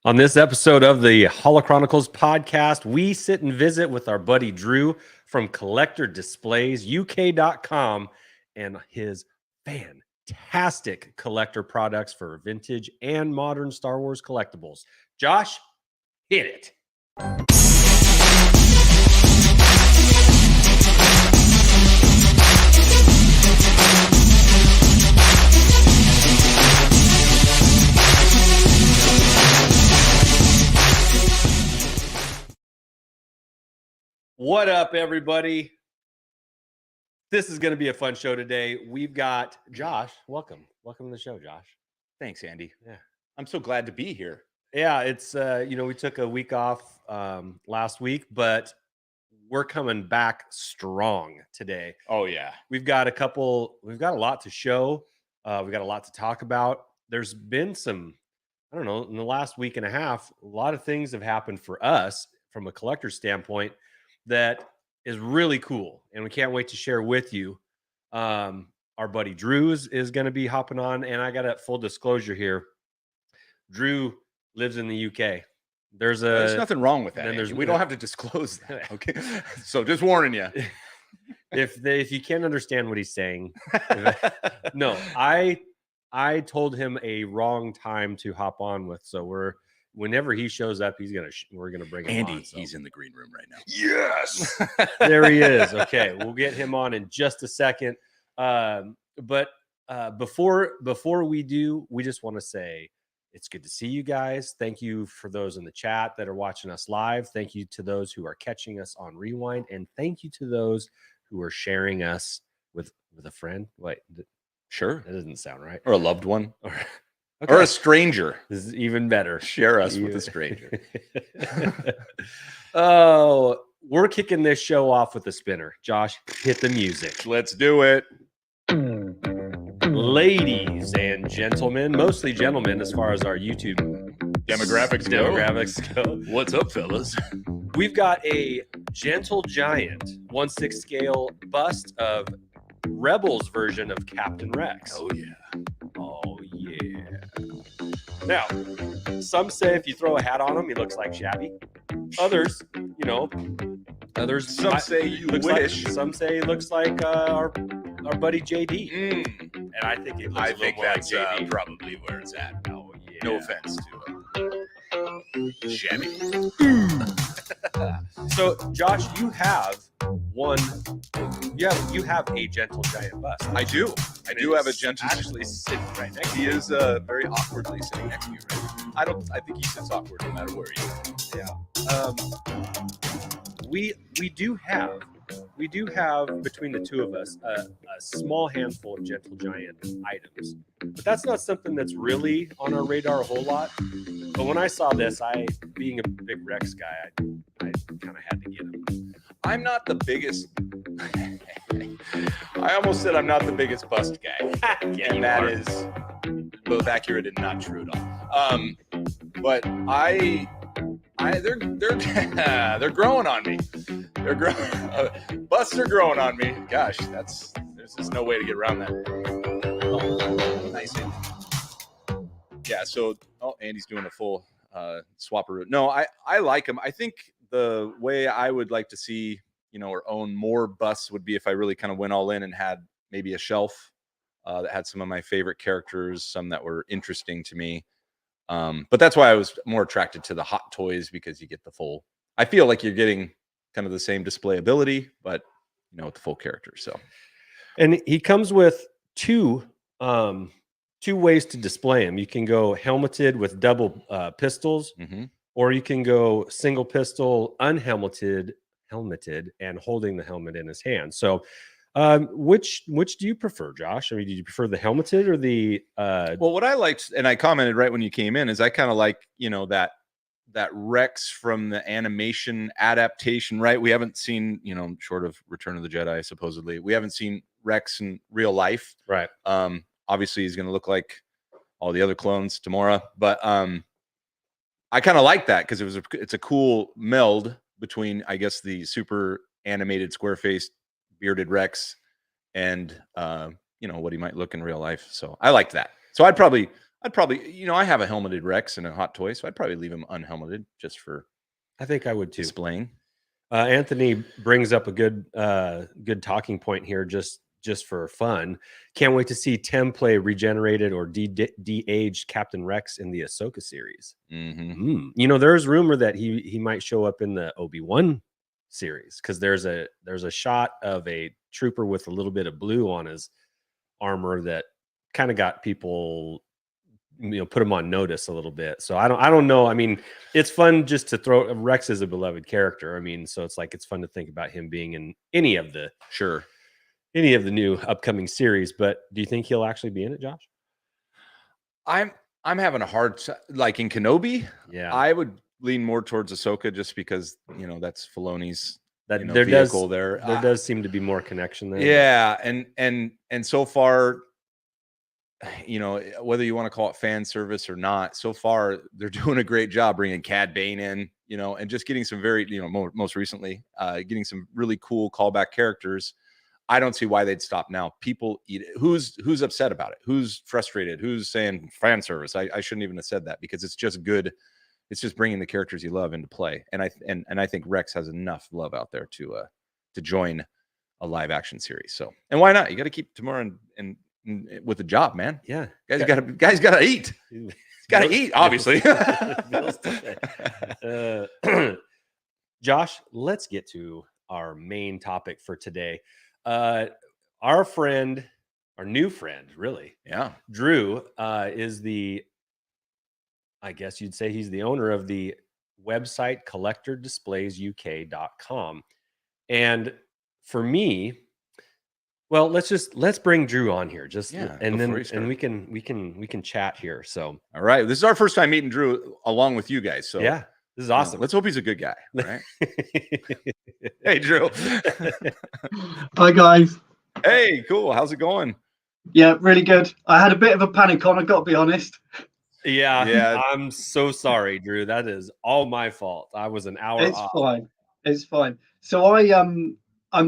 On this episode of the Holochronicles podcast, we sit and visit with our buddy Drew from CollectorDisplaysUK.com and his fantastic collector products for vintage and modern Star Wars collectibles. Josh, hit it. What up, everybody? This is going to be a fun show today. We've got Josh. Welcome to the show, Josh. Thanks, Andy. Yeah, I'm so glad to be here. Yeah, it's we took a week off last week, but we're coming back strong today. Oh yeah, we've got a lot to show. We've got a lot to talk about. There's been some, I don't know, in the last week and a half, a lot of things have happened for us from a collector standpoint that is really cool, and we can't wait to share with you. Our buddy Drew is going to be hopping on, and I got a full disclosure here. Drew lives in the UK. There's nothing wrong with that. We don't have to disclose that. Okay, so just warning you. if you can't understand what he's saying, no, I told him a wrong time to hop on with, so whenever he shows up, we're gonna bring him Andy, on. So. He's in the green room right now. Yes, there he is. Okay, we'll get him on in just a second. But before we do, we just want to say it's good to see you guys. Thank you for those in the chat that are watching us live. Thank you to those who are catching us on Rewind, and thank you to those who are sharing us with a friend. Wait, sure, that doesn't sound right. Or a loved one. Okay. Or a stranger. This is even better. Share us with a stranger. Oh, we're kicking this show off with a spinner. Josh, hit the music. Let's do it. Ladies and gentlemen, mostly gentlemen as far as our YouTube demographics go. What's up, fellas? We've got a Gentle Giant 1/6 scale bust of Rebels version of Captain Rex. Oh, yeah. Oh, yeah. Now, some say if you throw a hat on him, he looks like Shabby. Others, Some say you wish. Some say he looks like our buddy JD. And I think it looks that's like JD. probably where it's at. Oh, yeah. No offense to Shabby. So, Josh, you have you have a Gentle Giant bust. I do. I do have a Gentle. Actually sitting right next to He you. is very awkwardly sitting next to you right now. I think he sits awkward no matter where he is. Yeah. We do have between the two of us a small handful of Gentle Giant items, but that's not something that's really on our radar a whole lot. But when I saw this, being a big Rex guy, I kind of had to get him. I'm not the biggest. I almost said I'm not the biggest bust guy, and that is both accurate and not true at all. But they're growing on me. They're growing. Busts are growing on me. Gosh, there's just no way to get around that. Oh, nice. Yeah. So, Andy's doing a full swapperoo. No, I like him. I think the way I would like to see, or own more busts would be if I really kind of went all in and had maybe a shelf that had some of my favorite characters, some that were interesting to me. But that's why I was more attracted to the Hot Toys, because you get the full. I feel like you're getting kind of the same display ability, but with the full character. So, and he comes with two ways to display him. You can go helmeted with double pistols, or you can go single pistol, unhelmeted, and holding the helmet in his hand. So, which do you prefer, Josh? I mean, did you prefer the helmeted or the? Well, what I liked, and I commented right when you came in, is I kind of like that Rex from the animation adaptation. Right, we haven't seen short of Return of the Jedi, supposedly we haven't seen Rex in real life. Right. Obviously, he's going to look like all the other clones tomorrow, but I kind of like that because it's a cool meld between, I guess, the super animated square-faced bearded Rex and what he might look in real life. So I liked that. So I'd I'd probably, I have a helmeted Rex and a Hot Toy, so I'd probably leave him unhelmeted just for I think I would too. displaying. Anthony brings up a good talking point here, just for fun. Can't wait to see Tim play regenerated or de-aged Captain Rex in the Ahsoka series. There's rumor that he might show up in the Obi-Wan series, because there's a shot of a trooper with a little bit of blue on his armor that kind of got people, put him on notice a little bit. So I don't know. I mean, it's fun just to throw. Rex is a beloved character. I mean, so it's fun to think about him being in any of the new upcoming series. But do you think he'll actually be in it, Josh? I'm having a hard like in Kenobi. Yeah, I would lean more towards Ahsoka just because that's Filoni's there vehicle. There does seem to be more connection there. Yeah, and so far, whether you want to call it fan service or not, so far they're doing a great job bringing Cad Bane in, and just getting some very, most recently, getting some really cool callback characters. I don't see why they'd stop now. People eat it. Who's upset about it? Who's frustrated? Who's saying fan service? I shouldn't even have said that, because it's just good. It's just bringing the characters you love into play. And I think Rex has enough love out there to join a live action series. So, and why not? You got to keep Tamura and with a job, man. Yeah, guys got to eat. Got to eat, obviously. Josh, let's get to our main topic for today. Our new friend, really, Drew, is I guess you'd say he's the owner of the website collectordisplaysuk.com. And for me, well, let's bring Drew on here, and we can chat here. So, all right, this is our first time meeting Drew along with you guys. So yeah, this is awesome. Let's hope he's a good guy. All right. Hey, Drew. Hi, guys. Hey, cool. How's it going? Yeah, really good. I had a bit of a panic on, I got to be honest. Yeah. I'm so sorry, Drew. That is all my fault. I was an hour off. It's fine. So I'm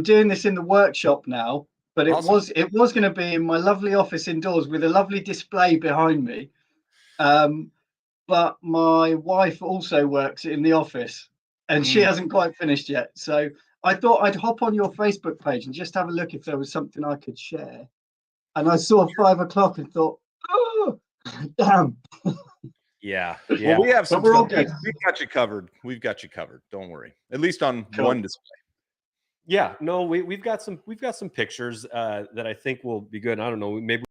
doing this in the workshop now, but Awesome. it was going to be in my lovely office indoors with a lovely display behind me. But my wife also works in the office, and she hasn't quite finished yet. So I thought I'd hop on your Facebook page and just have a look if there was something I could share. And I saw 5 o'clock and thought, oh, damn. Yeah. Well, we have some. We're all good. We've got you covered. Don't worry. At least on one display. Yeah. No, we've got some pictures that I think will be good. I don't know. Maybe.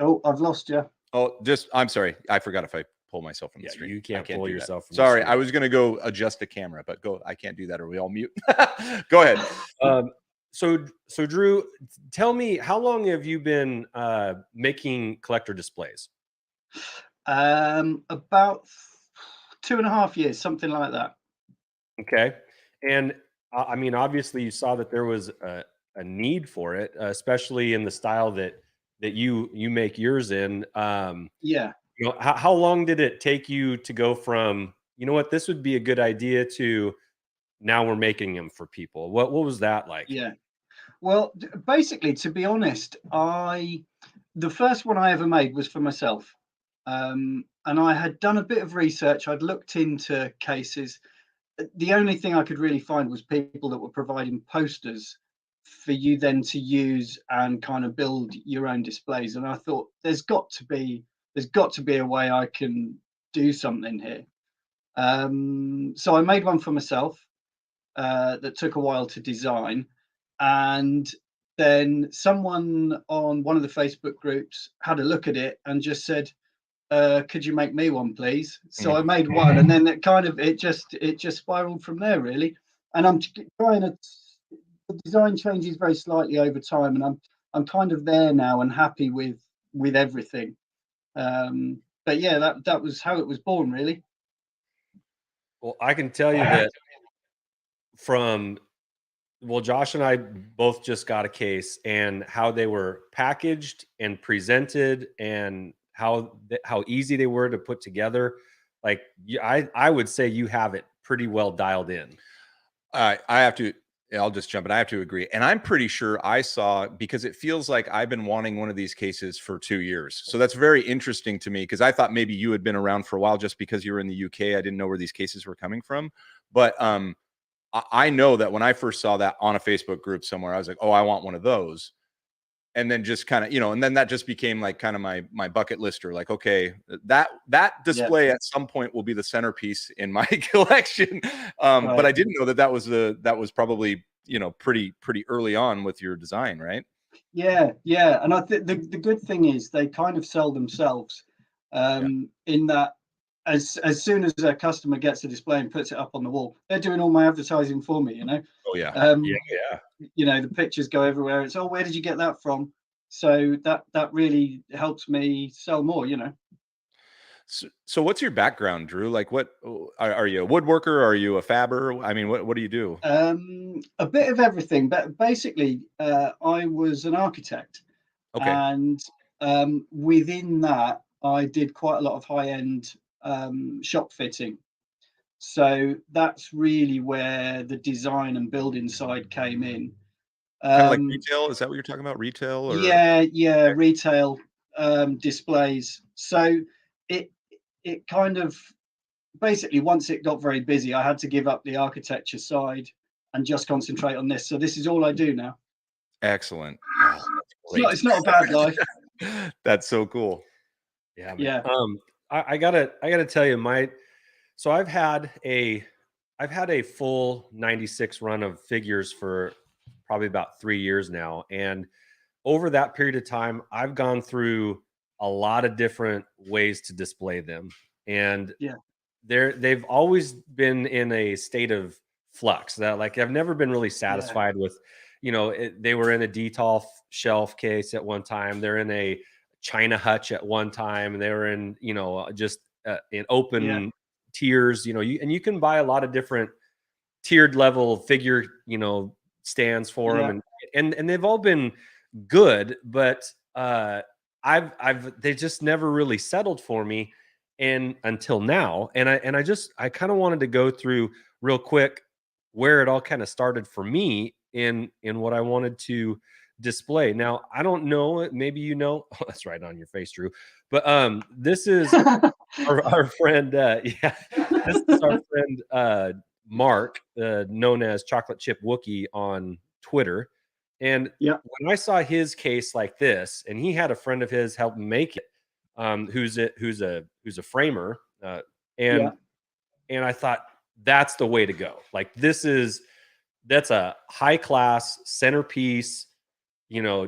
Oh, I've lost you. Oh, I'm sorry. I forgot if I pull myself from the screen. You can't pull yourself from Sorry, the screen. I was going to go adjust the camera, but I can't do that, or we all mute. Go ahead. So Drew, tell me, how long have you been making collector displays? About 2.5 years, something like that. Okay. And I mean, obviously you saw that there was a need for it, especially in the style that you make yours in. Yeah. How long did it take you to go from, this would be a good idea, to now we're making them for people? What was that like? Yeah. Well, basically, to be honest, the first one I ever made was for myself. And I had done a bit of research. I'd looked into cases. The only thing I could really find was people that were providing posters for you then to use and kind of build your own displays. And I thought there's got to be a way I can do something here. So I made one for myself that took a while to design. And then someone on one of the Facebook groups had a look at it and just said, could you make me one, please? So I made one, and then it just spiraled from there, really. And I'm trying to, the design changes very slightly over time, and I'm kind of there now and happy with everything. But yeah, that was how it was born, really. Well, I can tell you that Josh and I both just got a case, and how they were packaged and presented, and how easy they were to put together. Like, I would say you have it pretty well dialed in. I have to I'll just jump in. I have to agree. And I'm pretty sure I saw, because it feels like I've been wanting one of these cases for 2 years. So that's very interesting to me, because I thought maybe you had been around for a while just because you were in the UK. I didn't know where these cases were coming from. But I know that when I first saw that on a Facebook group somewhere, I was like, oh, I want one of those. And then just kind of, and then that just became like kind of my bucket lister. Like, okay, that display at some point will be the centerpiece in my collection. But I didn't know that was probably, pretty early on with your design, right? Yeah. And I think the good thing is they kind of sell themselves, in that as soon as a customer gets a display and puts it up on the wall, they're doing all my advertising for me, Oh yeah. The pictures go everywhere. It's, oh, where did you get that from? So that really helps me sell more, So what's your background, Drew? Like, what are you, a woodworker? Are you a fabber? I mean, what do you do? A bit of everything, but basically I was an architect. Okay. And within that I did quite a lot of high-end shop fitting. So that's really where the design and building side came in. Kind of like retail. Is that what you're talking about? Retail? Or Yeah, retail displays. So it kind of, basically, once it got very busy, I had to give up the architecture side and just concentrate on this. So this is all I do now. Excellent. It's not a bad life. That's so cool. Yeah. Man. Yeah. I gotta tell you, so I've had a full 96 run of figures for probably about 3 years now. And over that period of time, I've gone through a lot of different ways to display them. And they've always been in a state of flux, that like I've never been really satisfied with, they were in a Detolf shelf case at one time. They're in a China hutch at one time. And they were in, just in open tiers, and you can buy a lot of different tiered level figure, stands for them. And they've all been good, but they just never really settled for me, and until now. And I kind of wanted to go through real quick where it all kind of started for me in what I wanted to display. Now, I don't know, maybe oh, that's right on your face, Drew. But this is our friend, this is our friend Mark, known as Chocolate Chip Wookie on Twitter. And when I saw his case like this, and he had a friend of his help make it, who's a framer, and I thought that's the way to go. Like that's a high class centerpiece,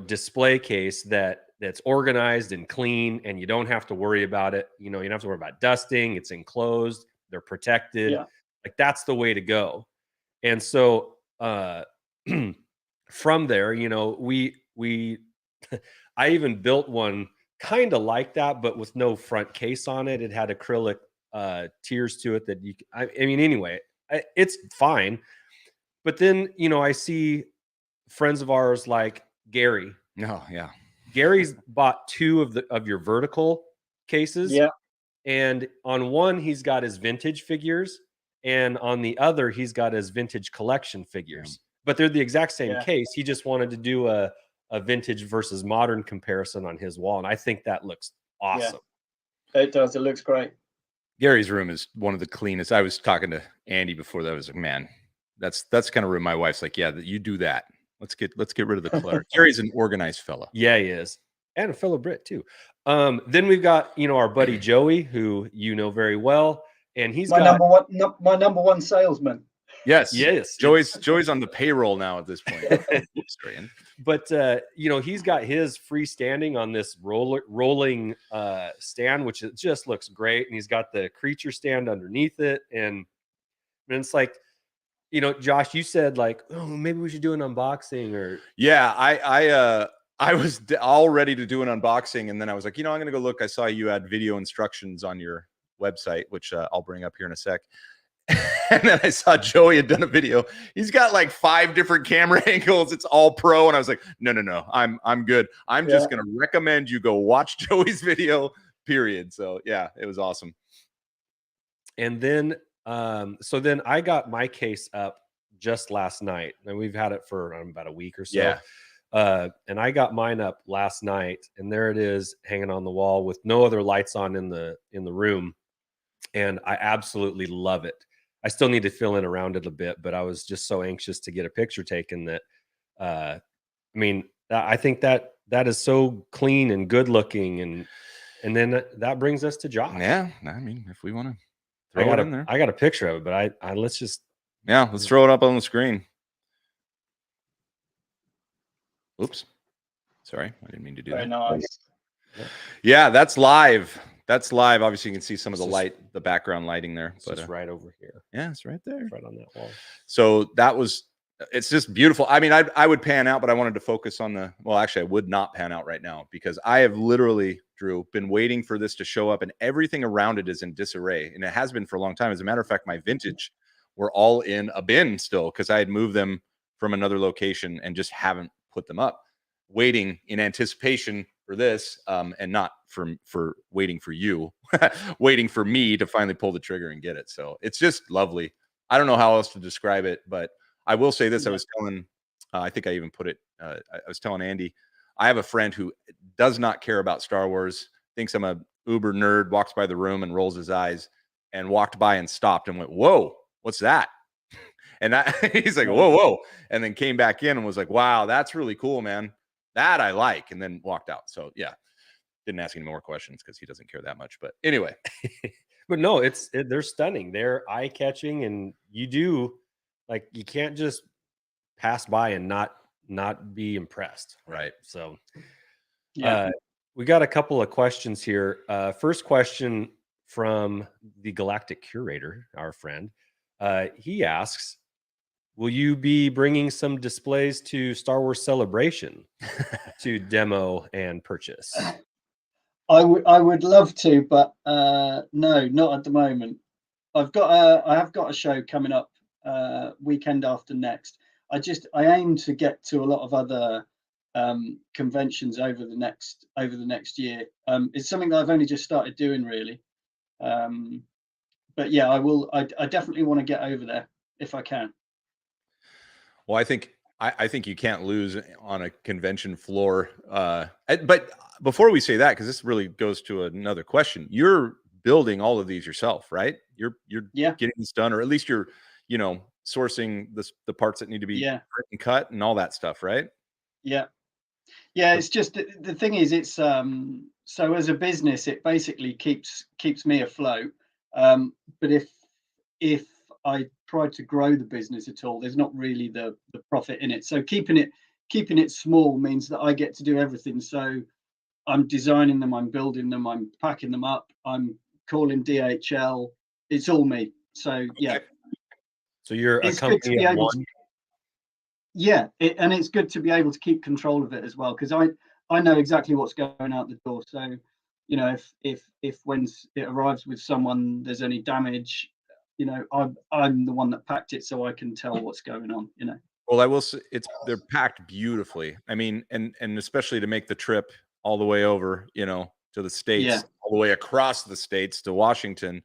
display case that's organized and clean, and you don't have to worry about it. You don't have to worry about dusting. It's enclosed. They're protected. Like that's the way to go. And so from there, we I even built one kind of like that, but with no front case on it. It had acrylic tiers to it that I mean, anyway, it's fine. But then, I see friends of ours like Gary. Oh, yeah. Gary's bought 2 of your vertical cases. Yeah. And on one, he's got his vintage figures, and on the other, he's got his vintage collection figures. But they're the exact same case. He just wanted to do a vintage versus modern comparison on his wall, and I think that looks awesome. Yeah, it does. It looks great. Gary's room is one of the cleanest. I was talking to Andy before that. I was like, man, that's the kind of room my wife's like, yeah, you do that. Let's get rid of the clutter. Gary's an organized fella. Yeah, he is. And a fellow Brit too. Then we've got, our buddy Joey, who very well. And he's my number one salesman. Yes. Joey's on the payroll now at this point. But he's got his freestanding on this rolling stand, which it just looks great. And he's got the creature stand underneath it. And it's like, Josh, you said like, oh, maybe we should do an unboxing or. Yeah, I was all ready to do an unboxing. And then I was like, I'm going to go look. I saw you had video instructions on your website, which I'll bring up here in a sec. And then I saw Joey had done a video. He's got like 5 different camera angles. It's all pro. And I was like, no, I'm good. I'm just going to recommend you go watch Joey's video, period. So yeah, it was awesome. And then, so then I got my case up just last night, and we've had it for about a week or so. Yeah. And I got mine up last night, and there it is hanging on the wall with no other lights on in the room. And I absolutely love it. I still need to fill in around it a bit, but I was just so anxious to get a picture taken that I mean, I think that is so clean and good looking, and then that brings us to Josh. Yeah, I mean, if we want to throw it in there, I got a picture of it, but I let's just let's throw it up on the screen. Oops, sorry, I didn't mean to do that. Very nice. Yeah, that's live. That's live. Obviously, you can see some of the background lighting there. But just right over here. Yeah, it's right there, right on that wall. So it's just beautiful. I mean, I would pan out, but I wanted to focus on well, actually, I would not pan out right now because I have literally, Drew, been waiting for this to show up, and everything around it is in disarray, and it has been for a long time. As a matter of fact, my vintage were all in a bin still because I had moved them from another location and just haven't put them up, waiting in anticipation for this, and not for waiting for you, waiting for me to finally pull the trigger and get it. So it's just lovely. I don't know how else to describe it, but I will say this. I was telling, I think I even put it, I was telling Andy, I have a friend who does not care about Star Wars, thinks I'm a uber nerd, walks by the room and rolls his eyes, and walked by and stopped and went, "Whoa, what's that?" And he's like, "Whoa, whoa." And then came back in and was like, "Wow, that's really cool, man. That I like." And then walked out. So yeah, didn't ask any more questions because he doesn't care that much. But anyway, but no, they're stunning. They're eye catching, and you can't just pass by and not be impressed. Right. So yeah, we got a couple of questions here. First question from the Galactic Curator, our friend. He asks, will you be bringing some displays to Star Wars Celebration to demo and purchase? I would love to, but no, not at the moment. I have got a show coming up weekend after next. I aim to get to a lot of other conventions over the next year. It's something that I've only just started doing, really. But yeah, I definitely want to get over there if I can. Well, I think you can't lose on a convention floor. But before we say that, because this really goes to another question, you're building all of these yourself, right? You're getting this done, or at least you're, sourcing the parts that need to be and cut and all that stuff, right? Yeah. It's just the thing is, it's so as a business, it basically keeps me afloat. But if I try to grow the business at all, there's not really the profit in it. So keeping it small means that I get to do everything. So I'm designing them, I'm building them, I'm packing them up, I'm calling DHL. It's all me. So yeah. So you're a company of one. Yeah, and it's good to be able to keep control of it as well, because I know exactly what's going out the door. So, if when it arrives with someone, there's any damage, I'm the one that packed it, so I can tell what's going on. Well, I will say they're packed beautifully. I mean, and especially to make the trip all the way over, to the States, all the way across the States to Washington.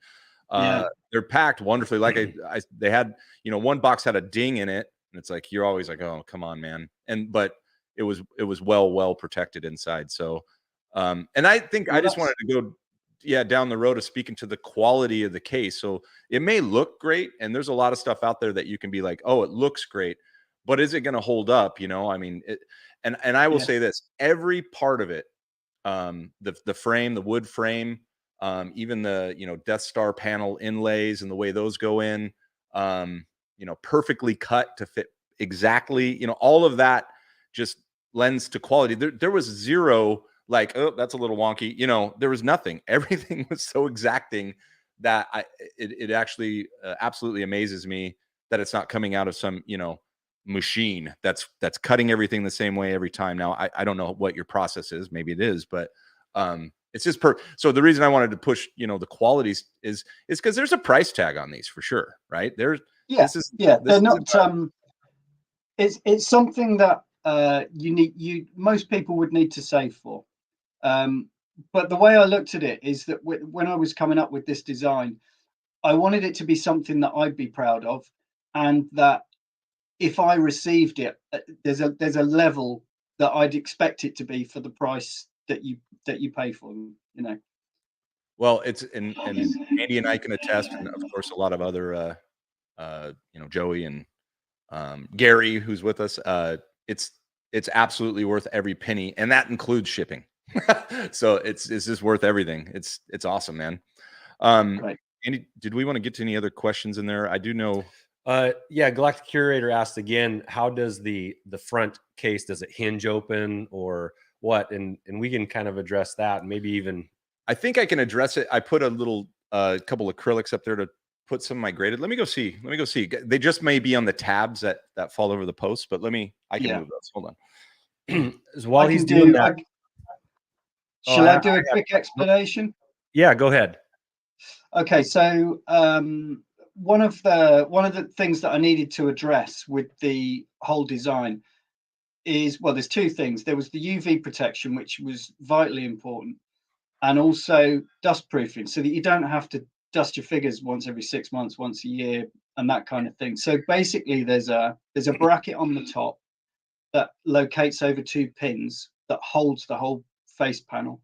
They're packed wonderfully. Like they had, one box had a ding in it. And it's like, you're always like, oh, come on, man. But it was well protected inside. So, and I think I just wanted to go, down the road of speaking to the quality of the case. So it may look great. And there's a lot of stuff out there that you can be like, oh, it looks great, but is it going to hold up? I mean, and I will say this, every part of it, the frame, the wood frame, even the, Death Star panel inlays and the way those go in, perfectly cut to fit exactly, all of that just lends to quality. There was zero like, oh, that's a little wonky. There was nothing. Everything was so exacting that it actually absolutely amazes me that it's not coming out of some, machine that's cutting everything the same way every time. Now, I don't know what your process is. Maybe it is, but it's just so the reason I wanted to push, the qualities is because there's a price tag on these for sure, right? They're not. It's something that most people would need to save for. But the way I looked at it is that when I was coming up with this design, I wanted it to be something that I'd be proud of, and that if I received it, there's a level that I'd expect it to be for the price that you pay for them, you know. Well, it's and Andy and I can attest, and of course a lot of other Joey and Gary, who's with us. It's absolutely worth every penny, and that includes shipping. So it's just worth everything. It's awesome, man. Right. Andy, did we want to get to any other questions in there? I do know. Yeah, Galactic Curator asked again, how does the front case, does it hinge open or what? And we can kind of address that, and maybe even. I think I can address it. I put a little couple acrylics up there to put some of my graded. Let me go see. They just may be on the tabs that fall over the post, but I can move those. Hold on. While he's doing that, shall I do a quick explanation? Yeah, go ahead. Okay, so one of the things that I needed to address with the whole design is, well, there's two things. There was the UV protection, which was vitally important, and also dust proofing, so that you don't have to dust your figures once every 6 months, once a year, and that kind of thing. So basically, there's a bracket on the top that locates over 2 pins that holds the whole face panel.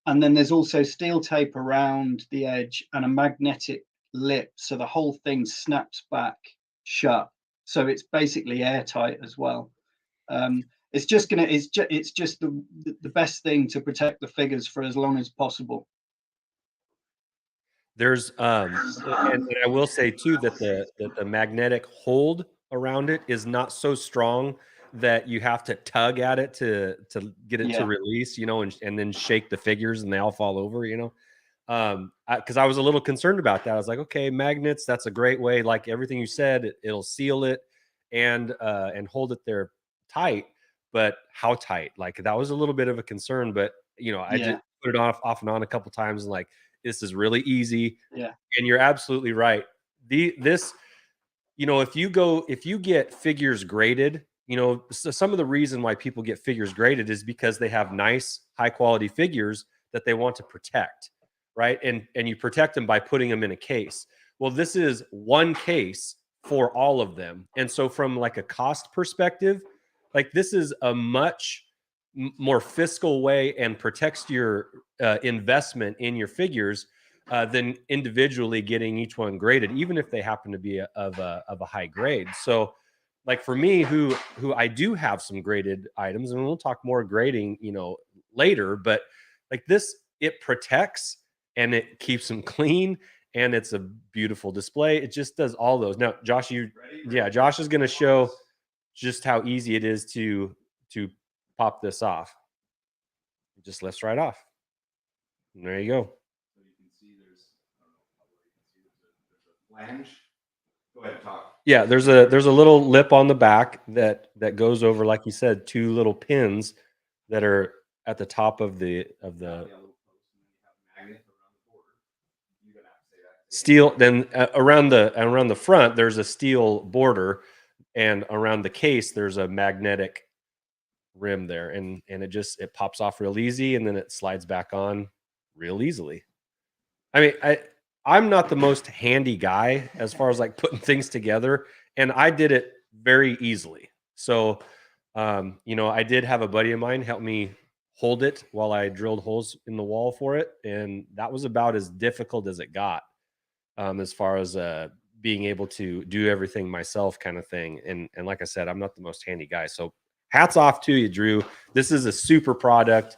And then there's also steel tape around the edge and a magnetic lip, so the whole thing snaps back shut. So it's basically airtight as well. It's just the best thing to protect the figures for as long as possible. There's and I will say too that the magnetic hold around it is not so strong that you have to tug at it to get it to release, and then shake the figures and they all fall over, because I was a little concerned about that. I was like, okay, magnets, that's a great way, like everything you said, it'll seal it and hold it there tight, but how tight? Like that was a little bit of a concern, but I just put it off and on a couple times, and like, this is really easy. Yeah. And you're absolutely right. If you get figures graded, so some of the reason why people get figures graded is because they have nice, high quality figures that they want to protect, right? And you protect them by putting them in a case. Well, this is one case for all of them. And so from like a cost perspective, like this is a much more fiscal way and protects your investment in your figures than individually getting each one graded, even if they happen to be of a high grade. So like for me, who I do have some graded items, and we'll talk more grading, later, but like this, it protects and it keeps them clean, and it's a beautiful display. It just does all those. Now, Josh, Josh is going to show just how easy it is to pop this off. It just lifts right off. And there you go. So you can see there's a flange. Go ahead and talk. Yeah, there's a little lip on the back that goes over, like you said, 2 little pins that are at the top of the steel. Then around the front, there's a steel border, and around the case, there's a magnetic rim there, and it pops off real easy, and then it slides back on real easily. I mean, I'm not the most handy guy as far as like putting things together, and I did it very easily. So, I did have a buddy of mine help me hold it while I drilled holes in the wall for it, and that was about as difficult as it got, as far as being able to do everything myself, kind of thing. And like I said, I'm not the most handy guy, so hats off to you, Drew. This is a super product.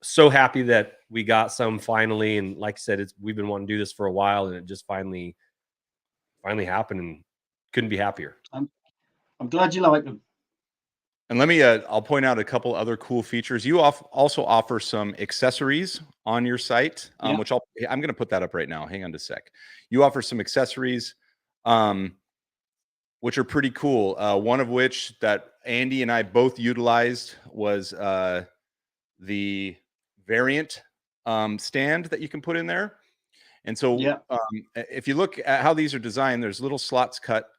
So happy that we got some finally, and like I said, we've been wanting to do this for a while, and it just finally happened, and couldn't be happier. I'm glad you like them. And let me I'll point out a couple other cool features. You also offer some accessories on your site, which I'm going to put that up right now. Hang on just a sec. You offer some accessories, which are pretty cool. One of which that Andy and I both utilized was the variant stand that you can put in there. And so if you look at how these are designed, there's little slots cut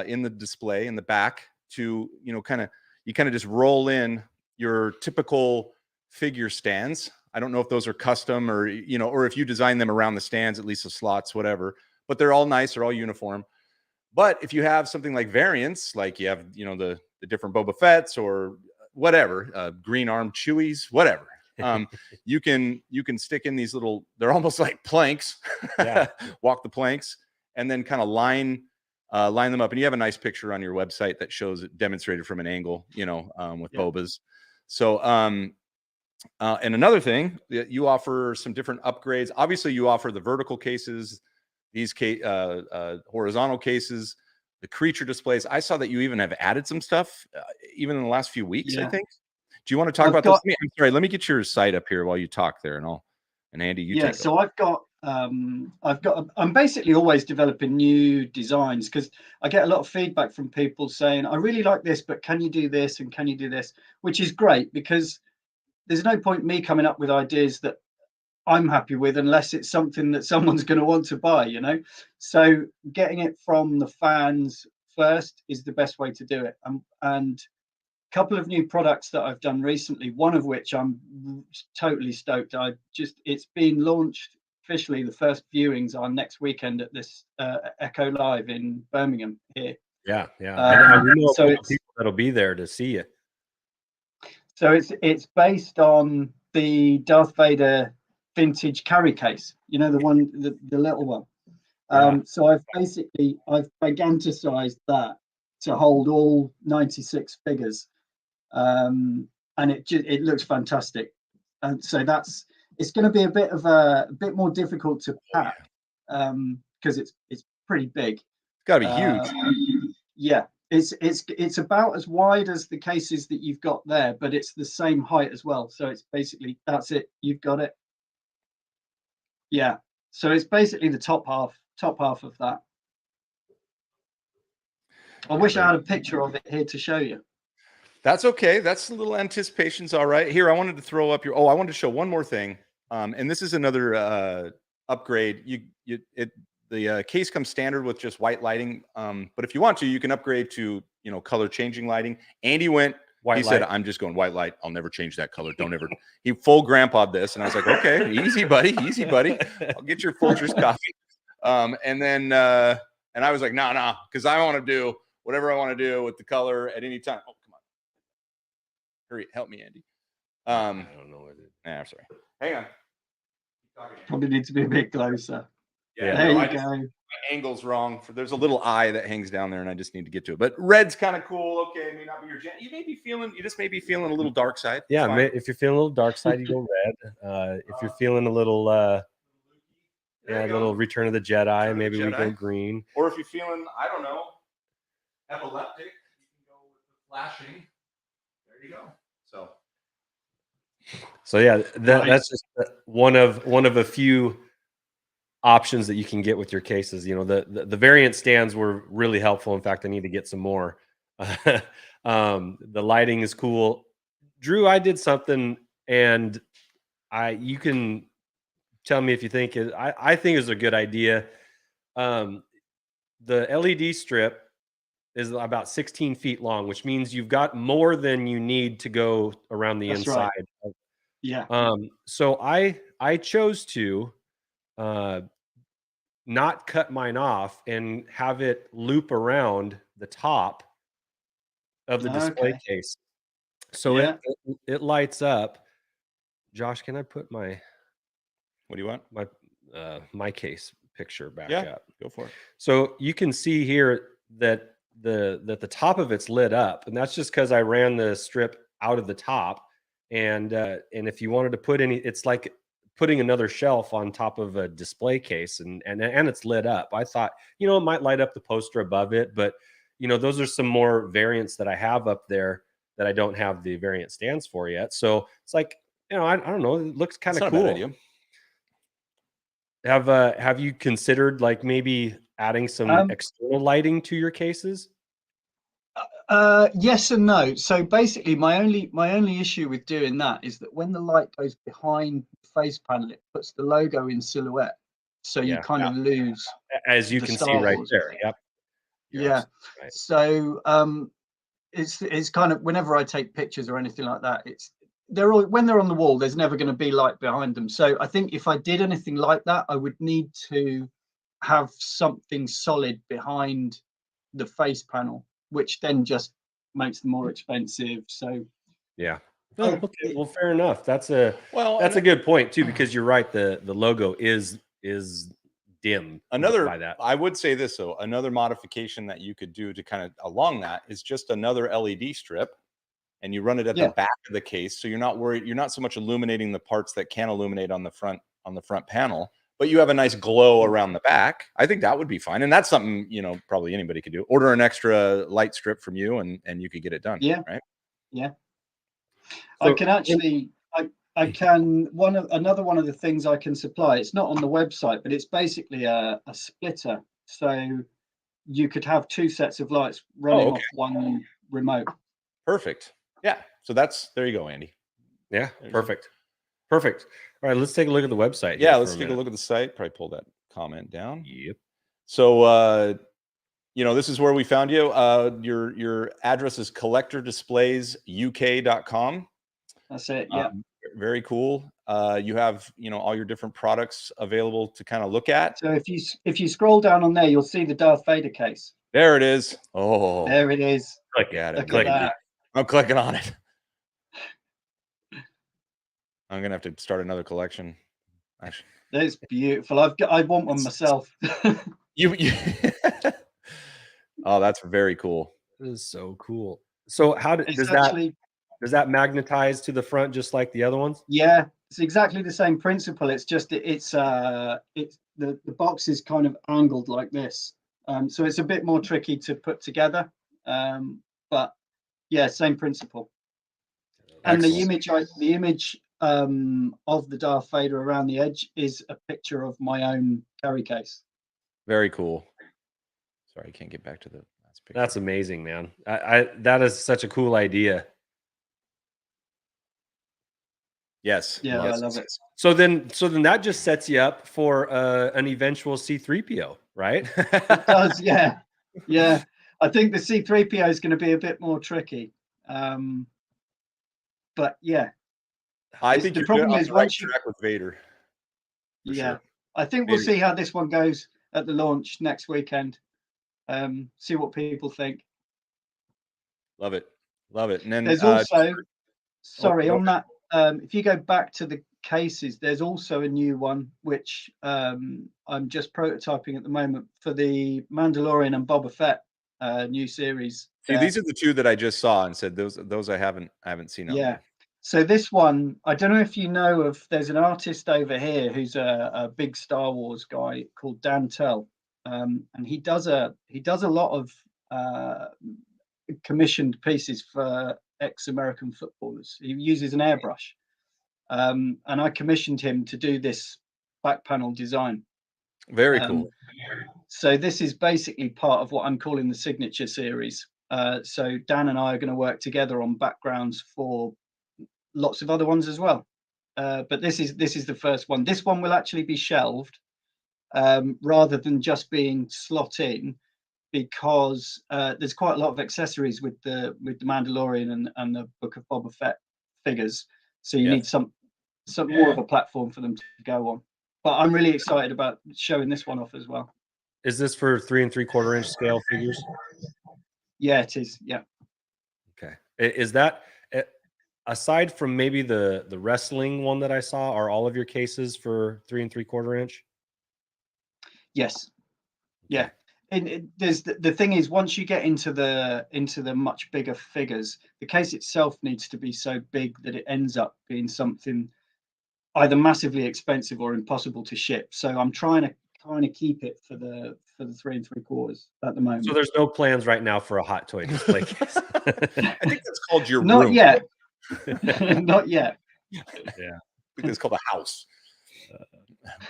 in the display in the back to, you kind of just roll in your typical figure stands. I don't know if those are custom or, or if you design them around the stands, at least the slots, whatever, but they're all nice. They're all uniform. But if you have something like variants, like you have, you know, the different Boba Fett's or whatever, green armed Chewies, whatever, you can stick in these little, they're almost like planks, Yeah. walk the planks, and then kind of line them up. And you have a nice picture on your website that shows it demonstrated from an angle, you know, with Bobas. So, and another thing, you offer some different upgrades. Obviously, you offer the vertical cases, these horizontal cases, the creature displays. I saw that you even have added some stuff, even in the last few weeks, I think. Do you want to talk about this? I'm sorry, let me get your site up here while you talk there, and Andy, you take so I'm basically always developing new designs, because I get a lot of feedback from people saying, I really like this, but can you do this and can you do this? Which is great, because there's no point me coming up with ideas that I'm happy with unless it's something that someone's going to want to buy, you know. So getting it from the fans first is the best way to do it. And a couple of new products that I've done recently, one of which I'm totally stoked. It's been launched officially. The first viewings are next weekend at this Echo Live in Birmingham here. Yeah. I know so people that'll be there to see you. So it's based on the Darth Vader vintage carry case, you know, the one, the little one. So I've giganticized that to hold all 96 figures, and it looks fantastic. And so it's going to be a bit more difficult to pack, because it's pretty big. It's got to be huge. Yeah. It's about as wide as the cases that you've got there, but it's the same height as well. So it's basically, that's it. You've got it. Yeah. So it's basically the top half of that. I wish I had a picture of it here to show you. That's okay. That's a little anticipation's all right. Here, I wanted to throw up I wanted to show one more thing. And this is another upgrade. The case comes standard with just white lighting. But if you want to, you can upgrade to, you know, color changing lighting. Andy went white. He said, "I'm just going white light. I'll never change that color. Don't ever." He full grandpa'd this, and I was like, "Okay, easy, buddy. I'll get your Folgers coffee." And then and I was like, "No, because I want to do whatever I want to do with the color at any time." Oh, come on, hurry, help me, Andy. I don't know what it is. Nah, sorry. Hang on. Probably need to be a bit closer. Yeah, there you go. My angle's wrong. There's a little eye that hangs down there, and I just need to get to it. But red's kind of cool. Okay, may not be your jam. You just may be feeling a little dark side. Yeah, if you're feeling a little dark side, you go red. If you're feeling a little, little Return of the Jedi, maybe we go green. Or if you're feeling, I don't know, epileptic, you can go with the flashing. There you go. So yeah, that's just one of a few options that you can get with your cases. You know, the variant stands were really helpful. In fact, I need to get some more. The lighting is cool. Drew, I did something, and you can tell me if you think it. I think is a good idea. The LED strip is about 16 feet long, which means you've got more than you need to go around the inside. Right. Yeah. So I chose to not cut mine off and have it loop around the top of the display case. So it lights up. Josh, can I put my what do you want? My case picture back up? Go for it. So you can see here that the top of it's lit up, and that's just because I ran the strip out of the top. And if you wanted to put it's like putting another shelf on top of a display case, and it's lit up. I thought, you know, it might light up the poster above it, but you know, those are some more variants that I have up there that I don't have the variant stands for yet. So it's like, you know, I don't know, it looks kind of cool. Have you considered like maybe adding some external lighting to your cases? Yes and no. So basically, my only issue with doing that is that when the light goes behind the face panel, it puts the logo in silhouette, so you kind of lose, as you can see right there. Yep. Yeah. Right. So it's kind of, whenever I take pictures or anything like that, when they're on the wall, there's never going to be light behind them. So I think if I did anything like that, I would need to have something solid behind the face panel, which then just makes them more expensive. So yeah. Oh, okay. Well, fair enough. That's a good point too, because you're right. The logo is dim by that. I would say this though, another modification that you could do to kind of along that is just another LED strip, and you run it at the back of the case, so you're not worried. You're not so much illuminating the parts that can illuminate on the front panel, but you have a nice glow around the back. I think that would be fine, and that's something probably anybody could do. Order an extra light strip from you, and you could get it done. Yeah, right. Yeah. So, I can actually, I can, another one of the things I can supply, it's not on the website, but it's basically a splitter. So you could have two sets of lights running off one remote. Perfect. Yeah. So there you go, Andy. Yeah. Perfect. All right. Let's take a look at the website. Yeah. Let's take a look at the site. Probably pull that comment down. Yep. So, this is where we found you. Your address is collectordisplaysuk.com. That's it. Yeah. Very cool. You have, all your different products available to kind of look at. So if you scroll down on there, you'll see the Darth Vader case. There it is. Oh, there it is. Click at it. Look at that. I'm clicking on it. I'm gonna have to start another collection. Actually, that's beautiful. I want one myself. you Oh, that's very cool. That is so cool. So does that magnetize to the front just like the other ones? Yeah, it's exactly the same principle. It's just the box is kind of angled like this, so it's a bit more tricky to put together. But yeah, same principle. And the image of the Darth Vader around the edge is a picture of my own carry case. Very cool. Sorry, I can't get back to the last picture. That's amazing, man. That is such a cool idea. Yes. Yeah, yes. I love it. So then that just sets you up for an eventual C-3PO, right? It does, yeah. Yeah. I think the C-3PO is going to be a bit more tricky. But yeah. I think the problem is once you track with Vader. Yeah. Sure. I think we'll see how this one goes at the launch next weekend. See what people think. Love it. And then there's also on that. If you go back to the cases, there's also a new one which I'm just prototyping at the moment for the Mandalorian and Boba Fett new series. See, these are the two that I just saw and said those I haven't seen. Yeah. So this one, I don't know if you know of. There's an artist over here who's a big Star Wars guy called Dan Tell, and he does a lot of commissioned pieces for ex-American footballers. He uses an airbrush, and I commissioned him to do this back panel design. Very cool. So this is basically part of what I'm calling the signature series. So Dan and I are going to work together on backgrounds for lots of other ones as well. But this is the first one. This one will actually be shelved rather than just being slot in, because there's quite a lot of accessories with the Mandalorian and the Book of Boba Fett figures. So you need some more of a platform for them to go on. But I'm really excited about showing this one off as well. Is this for 3 3/4 inch scale figures? Yeah, it is. Yeah. Okay. Is that aside from maybe the wrestling one that I saw, are all of your cases for 3 3/4 inch? Yes. Yeah. And there's the thing is, once you get into the much bigger figures, the case itself needs to be so big that it ends up being something either massively expensive or impossible to ship. So I'm trying to kind of keep it for the 3 3/4 at the moment. So there's no plans right now for a Hot Toy display case. I think that's called your Not room. yet. Not yet. Yeah. I think it's called a house.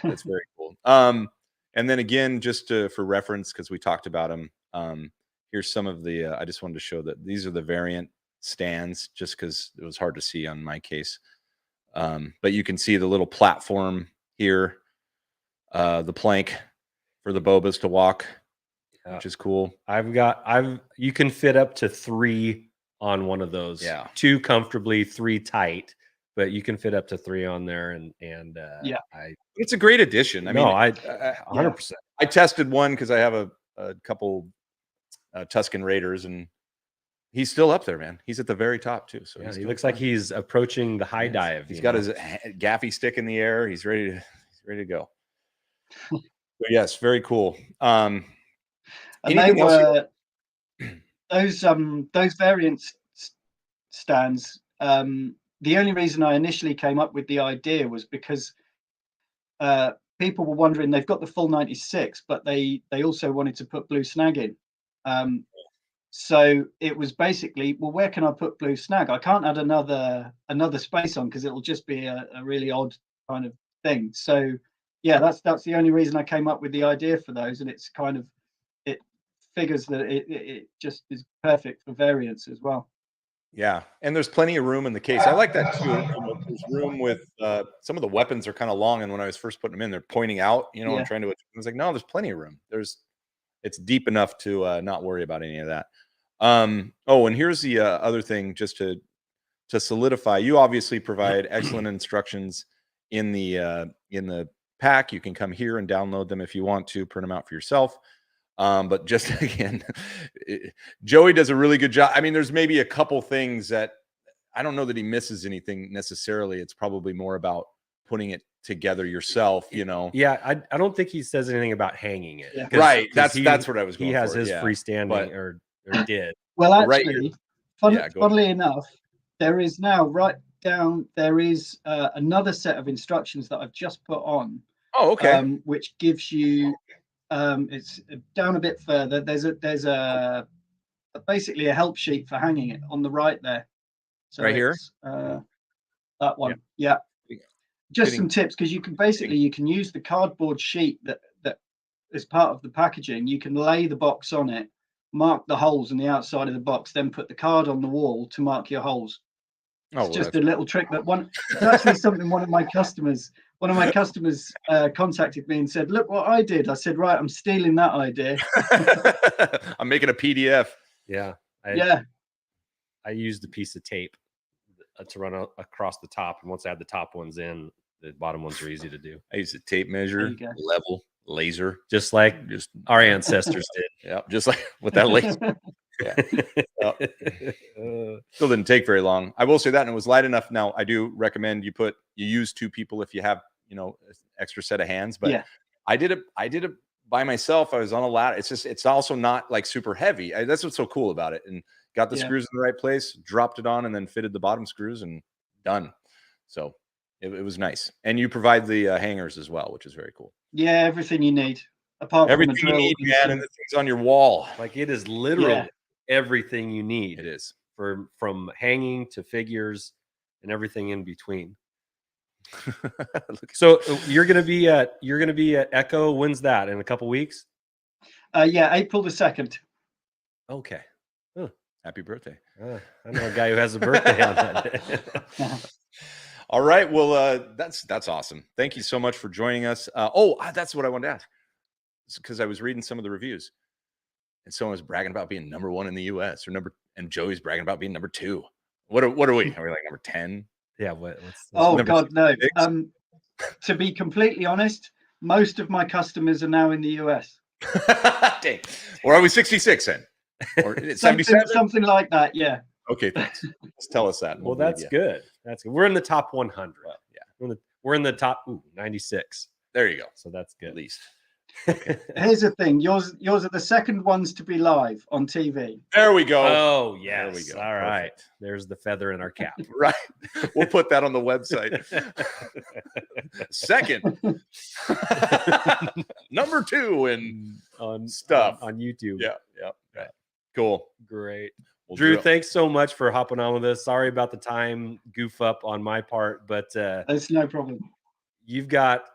That's very cool. And then again, just for reference, because we talked about them, here's some of the, I just wanted to show that these are the variant stands, just because it was hard to see on my case. But you can see the little platform here, the plank for the Bobas to walk, which is cool. You can fit up to 3 on one of those. Yeah. 2 comfortably, 3 tight, but you can fit up to 3 on there. And yeah, it's a great addition. I mean, 100%. I tested one because I have a couple Tusken Raiders, and he's still up there, man. He's at the very top too. So Yeah, he doing looks like fine. he's approaching the high dive. He's you got know? his gaffy stick in the air. He's ready to go. But yes, very cool. And they Anything else? were those variants stands. The only reason I initially came up with the idea was because people were wondering, they've got the full 96, but they also wanted to put blue snag in. So it was basically, well, where can I put blue snag? I can't add another space on because it'll just be a really odd kind of thing. So yeah, that's the only reason I came up with the idea for those, and it's kind of, it figures that it just is perfect for variants as well. Yeah, and there's plenty of room in the case. I like that too. There's room with some of the weapons are kind of long, and when I was first putting them in, they're pointing out. I'm trying to. I was like, no, there's plenty of room. It's deep enough to not worry about any of that. And here's the other thing, just to solidify. You obviously provide excellent instructions in the pack. You can come here and download them if you want to, print them out for yourself. But just again, Joey does a really good job. I mean, there's maybe a couple things that I don't know that he misses anything necessarily. It's probably more about putting it together yourself, Yeah, I don't think he says anything about hanging it. Yeah. Right. That's what I was going for. He has for, his yeah. freestanding or did. Well, Right actually, here. funnily enough, there is now there is another set of instructions that I've just put on. Oh, okay. Which gives you, it's down a bit further. There's a basically a help sheet for hanging it on the right there. So right here. That one. Yeah. Just some tips, because you can use the cardboard sheet that is part of the packaging. You can lay the box on it, mark the holes in the outside of the box, then put the card on the wall to mark your holes. It's just a little trick that it's actually something one of my customers contacted me and said, look what I did. I said, right, I'm stealing that idea. I'm making a PDF. Yeah. I used a piece of tape to run across the top, and once I had the top ones in, the bottom ones are easy to do. I used a tape measure, level, laser, just like our ancestors did. Yeah, just like with that laser. Still didn't take very long. I will say that, and it was light enough. Now I do recommend you use two people if you have extra set of hands. But I did it by myself. I was on a ladder. It's also not like super heavy. That's what's so cool about it. And got the screws in the right place, dropped it on, and then fitted the bottom screws, and done. So it was nice. And you provide the hangers as well, which is very cool. Yeah, everything you need, apart everything from a drill, you need, man, and the things on your wall. Like, it is literally everything you need. It is, from hanging to figures and everything in between. So you're gonna be at Echo. When's that? In a couple weeks? April the 2nd. Okay. Happy birthday. I know a guy who has a birthday on that day. All right. Well, that's awesome. Thank you so much for joining us. That's what I wanted to ask. Because I was reading some of the reviews, and someone was bragging about being number 1 in the U.S. and Joey's bragging about being number 2. What are we? Are we like number 10? Yeah. What's God, no. To be completely honest, most of my customers are now in the US. Dang. Or are we 66 then? Or 77? Something like that, yeah. Okay, thanks. Just tell us that. Well, that's good. That's good. We're in the top 100. Yeah, we're in the top 96. There you go. So that's good. At least. Okay. Here's the thing. Yours are the second ones to be live on TV. There we go. Oh, yes. There we go. All right. There's the feather in our cap. Right. We'll put that on the website. Second. Number 2 on stuff. On YouTube. Yeah. Cool. Great. Drew, thanks so much for hopping on with us. Sorry about the time goof up on my part, but that's no problem. You've got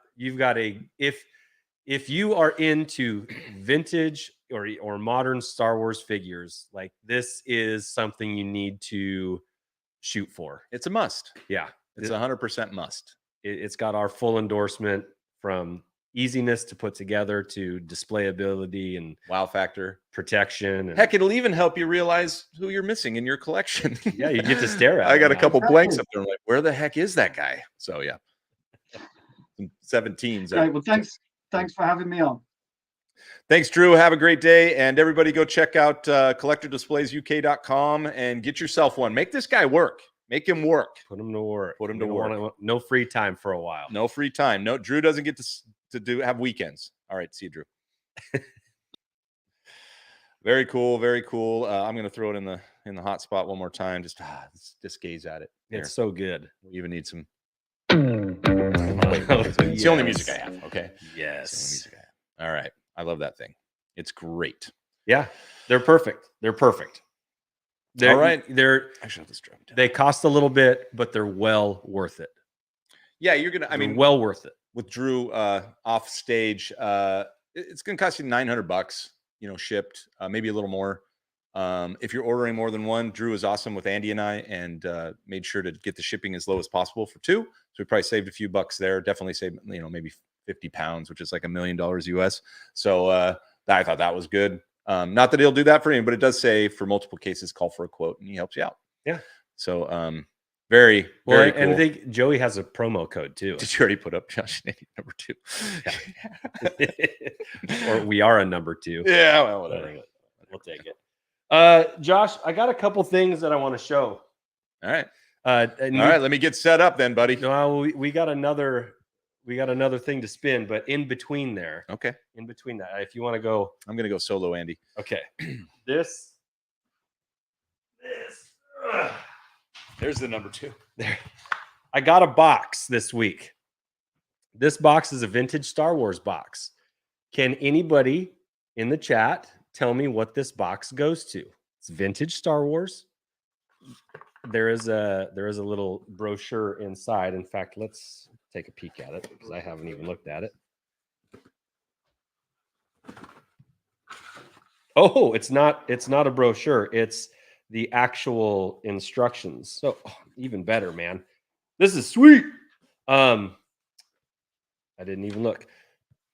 if you are into vintage or modern Star Wars figures, like, this is something you need to shoot for. It's a must. Yeah. It's 100% must. It's got our full endorsement, from easiness to put together to displayability and wow factor, protection. And heck, it'll even help you realize who you're missing in your collection. Yeah, you get to stare at I got it a couple blanks up there. I'm like, where the heck is that guy? So yeah. 17s. Great. Well, thanks for having me on. Thanks, Drew. Have a great day. And everybody go check out collectordisplaysuk.com and get yourself one. Make this guy work. Make him work. Put him to work. Put him to work. No free time for a while. No free time. No, Drew doesn't get to have weekends. All right. See you, Drew. Very cool. Very cool. I'm going to throw it in the hot spot one more time. Just gaze at it. It's so good. We even need some. It's the only music I have. Okay. Yes. It's the only music I have. All right. I love that thing. It's great. Yeah. They're perfect. All right. They cost a little bit, but they're well worth it. Yeah. Well worth it. With Drew off stage, it's going to cost you $900, shipped, maybe a little more. If you're ordering more than one, Drew is awesome with Andy and I, and made sure to get the shipping as low as possible for 2. So we probably saved a few bucks there. Definitely saved, maybe 50 pounds, which is like $1 million US. So I thought that was good. Not that he'll do that for you, but it does say for multiple cases, call for a quote, and he helps you out. Yeah. So very cool. And I think Joey has a promo code too. Did you already put up Josh number 2? Yeah. Or we are a number 2. Yeah, well, whatever. We'll take it. Josh, I got a couple things that I want to show. All right. All right. Let me get set up then, buddy. No, we got another thing to spin, but in between there. Okay. In between that, if you want to go, I'm going to go solo, Andy. Okay. This. There's the number 2. There. I got a box this week. This box is a vintage Star Wars box. Can anybody in the chat tell me what this box goes to? It's vintage Star Wars. There is a little brochure inside. In fact, let's take a peek at it because I haven't even looked at it. Oh, it's not a brochure. It's the actual instructions. So even better, man. This is sweet. I didn't even look.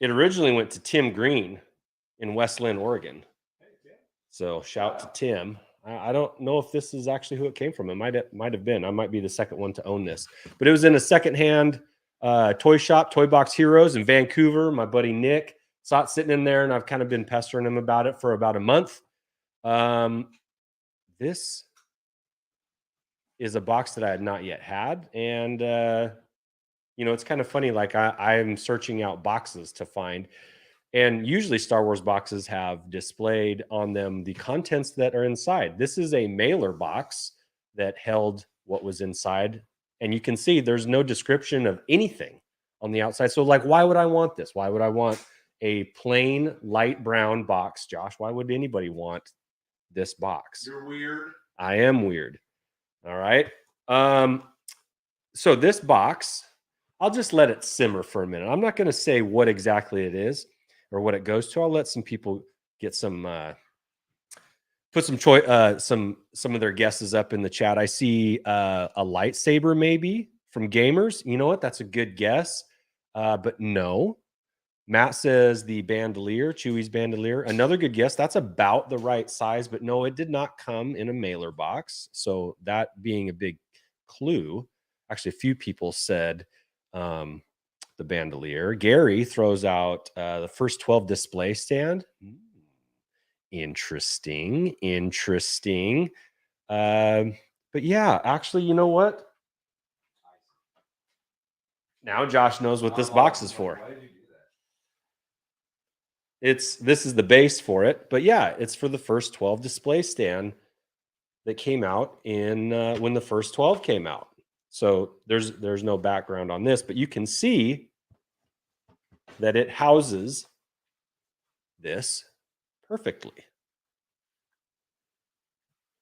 It originally went to Tim Green in West Lynn, Oregon. So shout to Tim. I don't know if this is actually who it came from. It might have been. I might be the second one to own this. But it was in a secondhand toy shop, Toy Box Heroes in Vancouver. My buddy Nick saw it sitting in there, and I've kind of been pestering him about it for about a month. This is a box that I had not yet had. And, it's kind of funny. Like I'm searching out boxes to find. And usually Star Wars boxes have displayed on them the contents that are inside. This is a mailer box that held what was inside. And you can see there's no description of anything on the outside. So like, why would I want this? Why would I want a plain light brown box, Josh? Why would anybody want this box? You're weird. I am weird. All right. So this box, I'll just let it simmer for a minute. I'm not going to say what exactly it is or what it goes to. I'll let some people get some put some choice some of their guesses up in the chat. I see a lightsaber maybe from gamers. You know what? That's a good guess. But no. Matt says the bandolier, Chewie's bandolier. Another good guess. That's about the right size, but no, it did not come in a mailer box. So that being a big clue. Actually, a few people said the bandolier. Gary throws out the first 12 display stand. Interesting. But yeah, actually, you know what? Now Josh knows what this box is for. Why did you do that? This is the base for it, but yeah, it's for the first 12 display stand that came out in when the first 12 came out. So there's no background on this, but you can see that it houses this perfectly.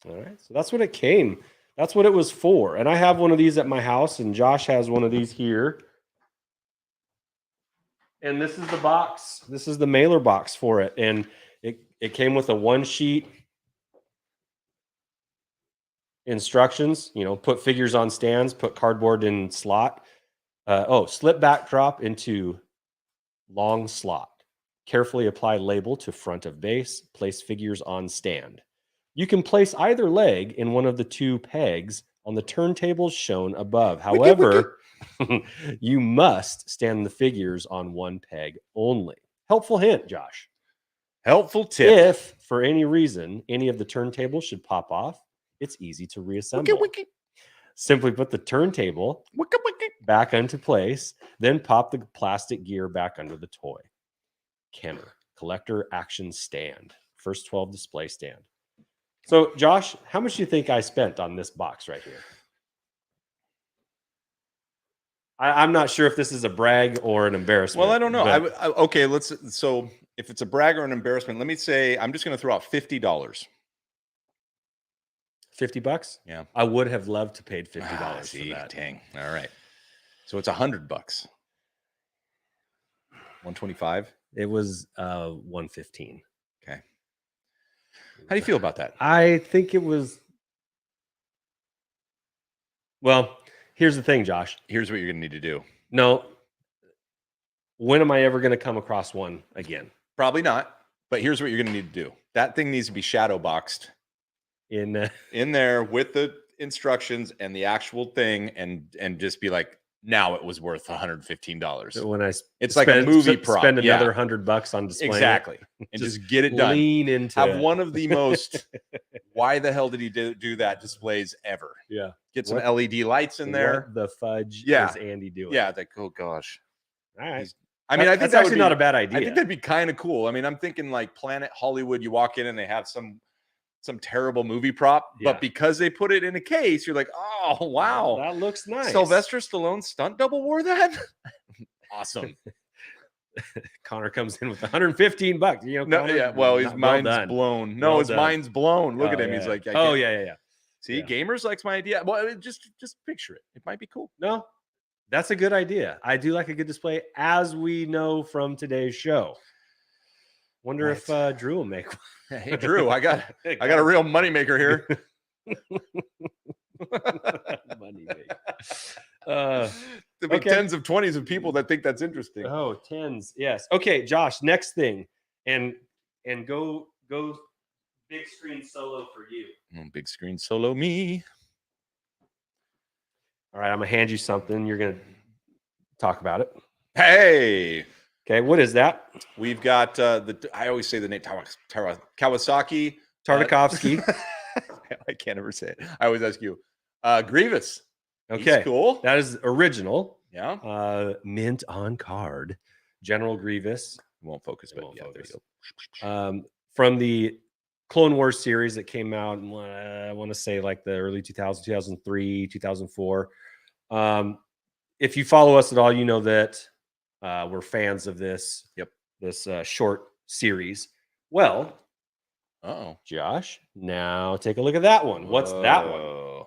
All right, so that's what it came. That's what it was for. And I have one of these at my house, and Josh has one of these here. And this is the box. This is the mailer box for it. And it came with a 1-sheet instructions, put figures on stands, put cardboard in slot. Slip backdrop into long slot. Carefully apply label to front of base. Place figures on stand. You can place either leg in one of the 2 pegs on the turntables shown above. However, you must stand the figures on one peg only. Helpful hint, Josh. Helpful tip. If for any reason any of the turntables should pop off, it's easy to reassemble. Wiki. Simply put the turntable Wiki, wiki. back into place, then pop the plastic gear back under the toy. Kenner Collector Action Stand. First 12 display stand. So, Josh, how much do you think I spent on this box right here? I'm not sure if this is a brag or an embarrassment. Well, I don't know. but- Okay, so if it's a brag or an embarrassment, let me say I'm just going to throw out $50. $50? Yeah. I would have loved to paid $50 for See, that. dang. All right. So it's $100. 125. It was 115. Okay. How do you feel about that? I think it was. Well, here's the thing, Josh. Here's what you're going to need to do. No. When am I ever going to come across one again? Probably not, but here's what you're going to need to do. That thing needs to be shadow boxed In there with the instructions and the actual thing, and just be like, now it was worth $115. when I It's like a movie prop. Spend Yeah. another $100 on display. Exactly. And just get it done. Lean into Have one of the most why the hell did he do that displays ever. Yeah. Get some What- LED lights in there. What the fudge Yeah. is Andy doing? Yeah, like, oh gosh. All right. I mean, I think that's that would actually be, not a bad idea. I think that'd be kind of cool. I mean, I'm thinking like Planet Hollywood, you walk in and they have some terrible movie prop, Yeah. but because they put it in a case, you're like, oh wow. That looks nice. Sylvester Stallone's stunt double wore that? Awesome. Connor comes in with $115. You know, No, Connor, yeah. Well, his well mind's done. blown. No, Well his done. mind's blown. Look Oh, at him. yeah. He's like, I oh can't- yeah. See, Yeah. Gamers likes my idea. Well, just picture it. It might be cool. No, that's a good idea. I do like a good display, as we know from today's show. Wonder if Drew will make one. Hey, Drew, I got a real moneymaker here. Money maker. There'll be Okay. tens of 20s of people that think that's interesting. Oh, tens. Yes. Okay, Josh, next thing. And go big screen solo for you. Big screen solo me. All right, I'm gonna hand you something. You're gonna talk about it. Hey, Okay, what is that? we've got I always say the name Kawasaki. Tartakovsky. I can't ever say it. I always ask you. Grievous. He's Okay, cool. that is original. Yeah. Mint on card. General Grievous. Won't focus, but won't yeah, focus. there you go. From the Clone Wars series that came out, I want to say like the early 2000s, 2003, 2004. If you follow us at all, you know that we're fans of this. Yep. This short series. Well, Oh, Josh, now take a look at that one. What's that one?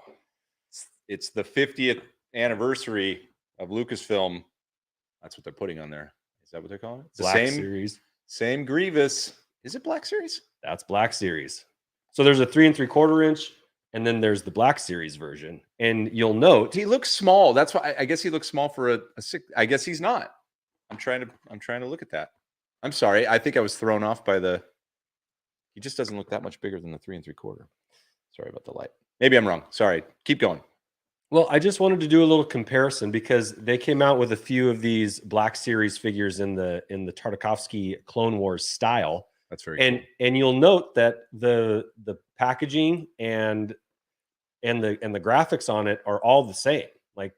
It's the 50th anniversary of Lucasfilm. That's what they're putting on there. Is that what they're calling it? It's Black the same Series. Same Grievous. Is it Black Series? That's Black Series. So there's a 3 3/4 inch, and then there's the Black Series version. And you'll note He looks small. That's why I guess he looks small for a six. I guess he's not. I'm trying to look at that. I'm sorry. I think I was thrown off by the. He just doesn't look that much bigger than the 3 3/4. Sorry about the light. Maybe I'm wrong. Sorry. Keep going. Well, I just wanted to do a little comparison because they came out with a few of these Black Series figures in the Tartakovsky Clone Wars style, That's very and you'll note that the packaging and the graphics on it are all the same. Like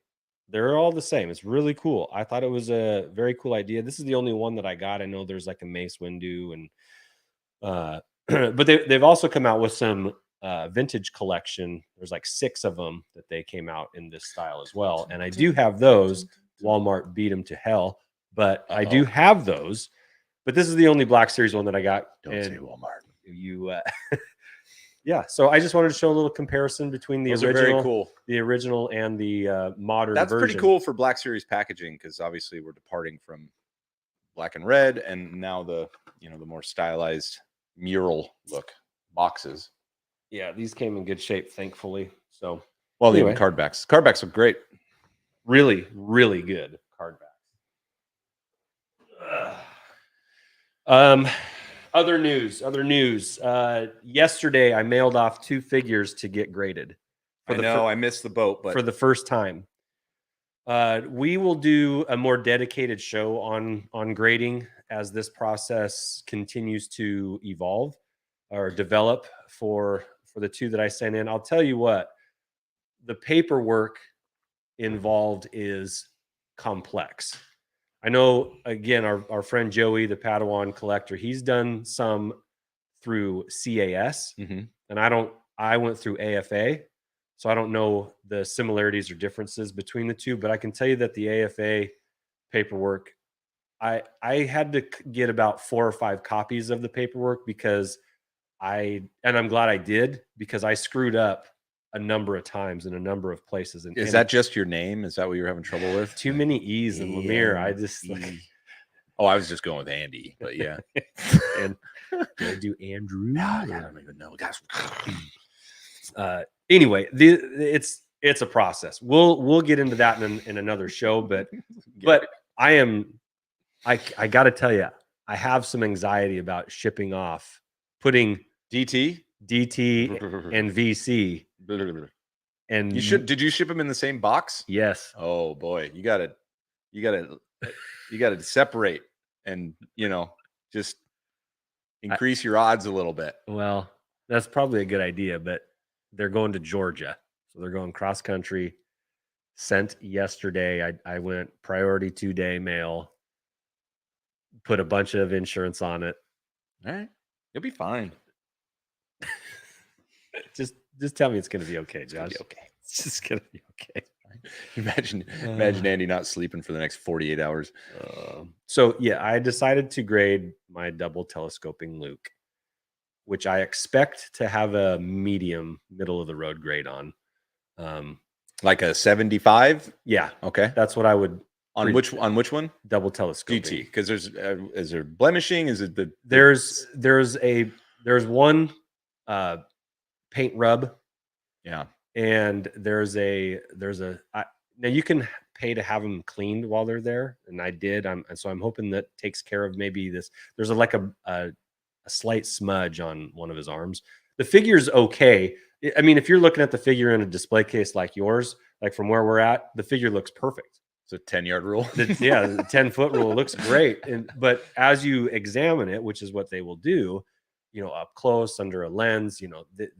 they're all the same. It's really cool. I thought it was a very cool idea. This is the only one that I got. I know there's like a Mace Windu and but they've also come out with some vintage collection. There's like 6 of them that they came out in this style as well, and I do have those. Walmart beat them to hell, but I do have those. But this is the only Black Series one that I got. Don't say Walmart. You yeah, so I just wanted to show a little comparison between the Those are original, very cool. the original and the modern That's version. pretty cool for Black Series packaging because obviously we're departing from black and red, and now the the more stylized mural look boxes. Yeah, these came in good shape, thankfully. So, Well, anyway. even card backs. Card backs look great. really, really good card backs. Other news. Yesterday, I mailed off 2 figures to get graded. I know I missed the boat, but for the first time. We will do a more dedicated show on grading as this process continues to evolve or develop for the two that I sent in. I'll tell you what, the paperwork involved is complex. I know, again, our friend Joey, the Padawan collector, he's done some through CAS, Mhm. and I went through AFA, so I don't know the similarities or differences between the two, but I can tell you that the AFA paperwork, I had to get about 4 or 5 copies of the paperwork because and I'm glad I did, because I screwed up a number of times in a number of places. And Is that just your name? Is that what you're having trouble with? too many E's in Lemire? I just like, oh, I was just going with Andy, but yeah. and did I do Andrew? I don't even know. Guys. Anyway, it's a process. We'll get into that in another show, but I got to tell you, I have some anxiety about shipping off, putting DT and VC. And did you ship them in the same box? Yes. Oh boy, you gotta separate and just increase your odds a little bit. Well, that's probably a good idea, but they're going to Georgia, so they're going cross country. Sent yesterday. I went priority 2-day mail. Put a bunch of insurance on it. All right, you'll be fine. Just tell me it's going to be okay, Josh. Okay. It's just going to be okay. Imagine Andy not sleeping for the next 48 hours. So yeah, I decided to grade my double telescoping Luke, which I expect to have a medium, middle of the road grade on. Like a 75? Yeah. Okay. That's what I would. On which one? Double telescoping. GT. Because is there blemishing? Is it there's one paint rub. Yeah. And now you can pay to have them cleaned while they're there, and I did. So I'm hoping that takes care of maybe this. There's a slight smudge on one of his arms. The figure's okay. I mean, if you're looking at the figure in a display case like yours, like from where we're at, the figure looks perfect. It's a 10-yard rule. The 10-foot rule looks great. But as you examine it, which is what they will do, up close under a lens,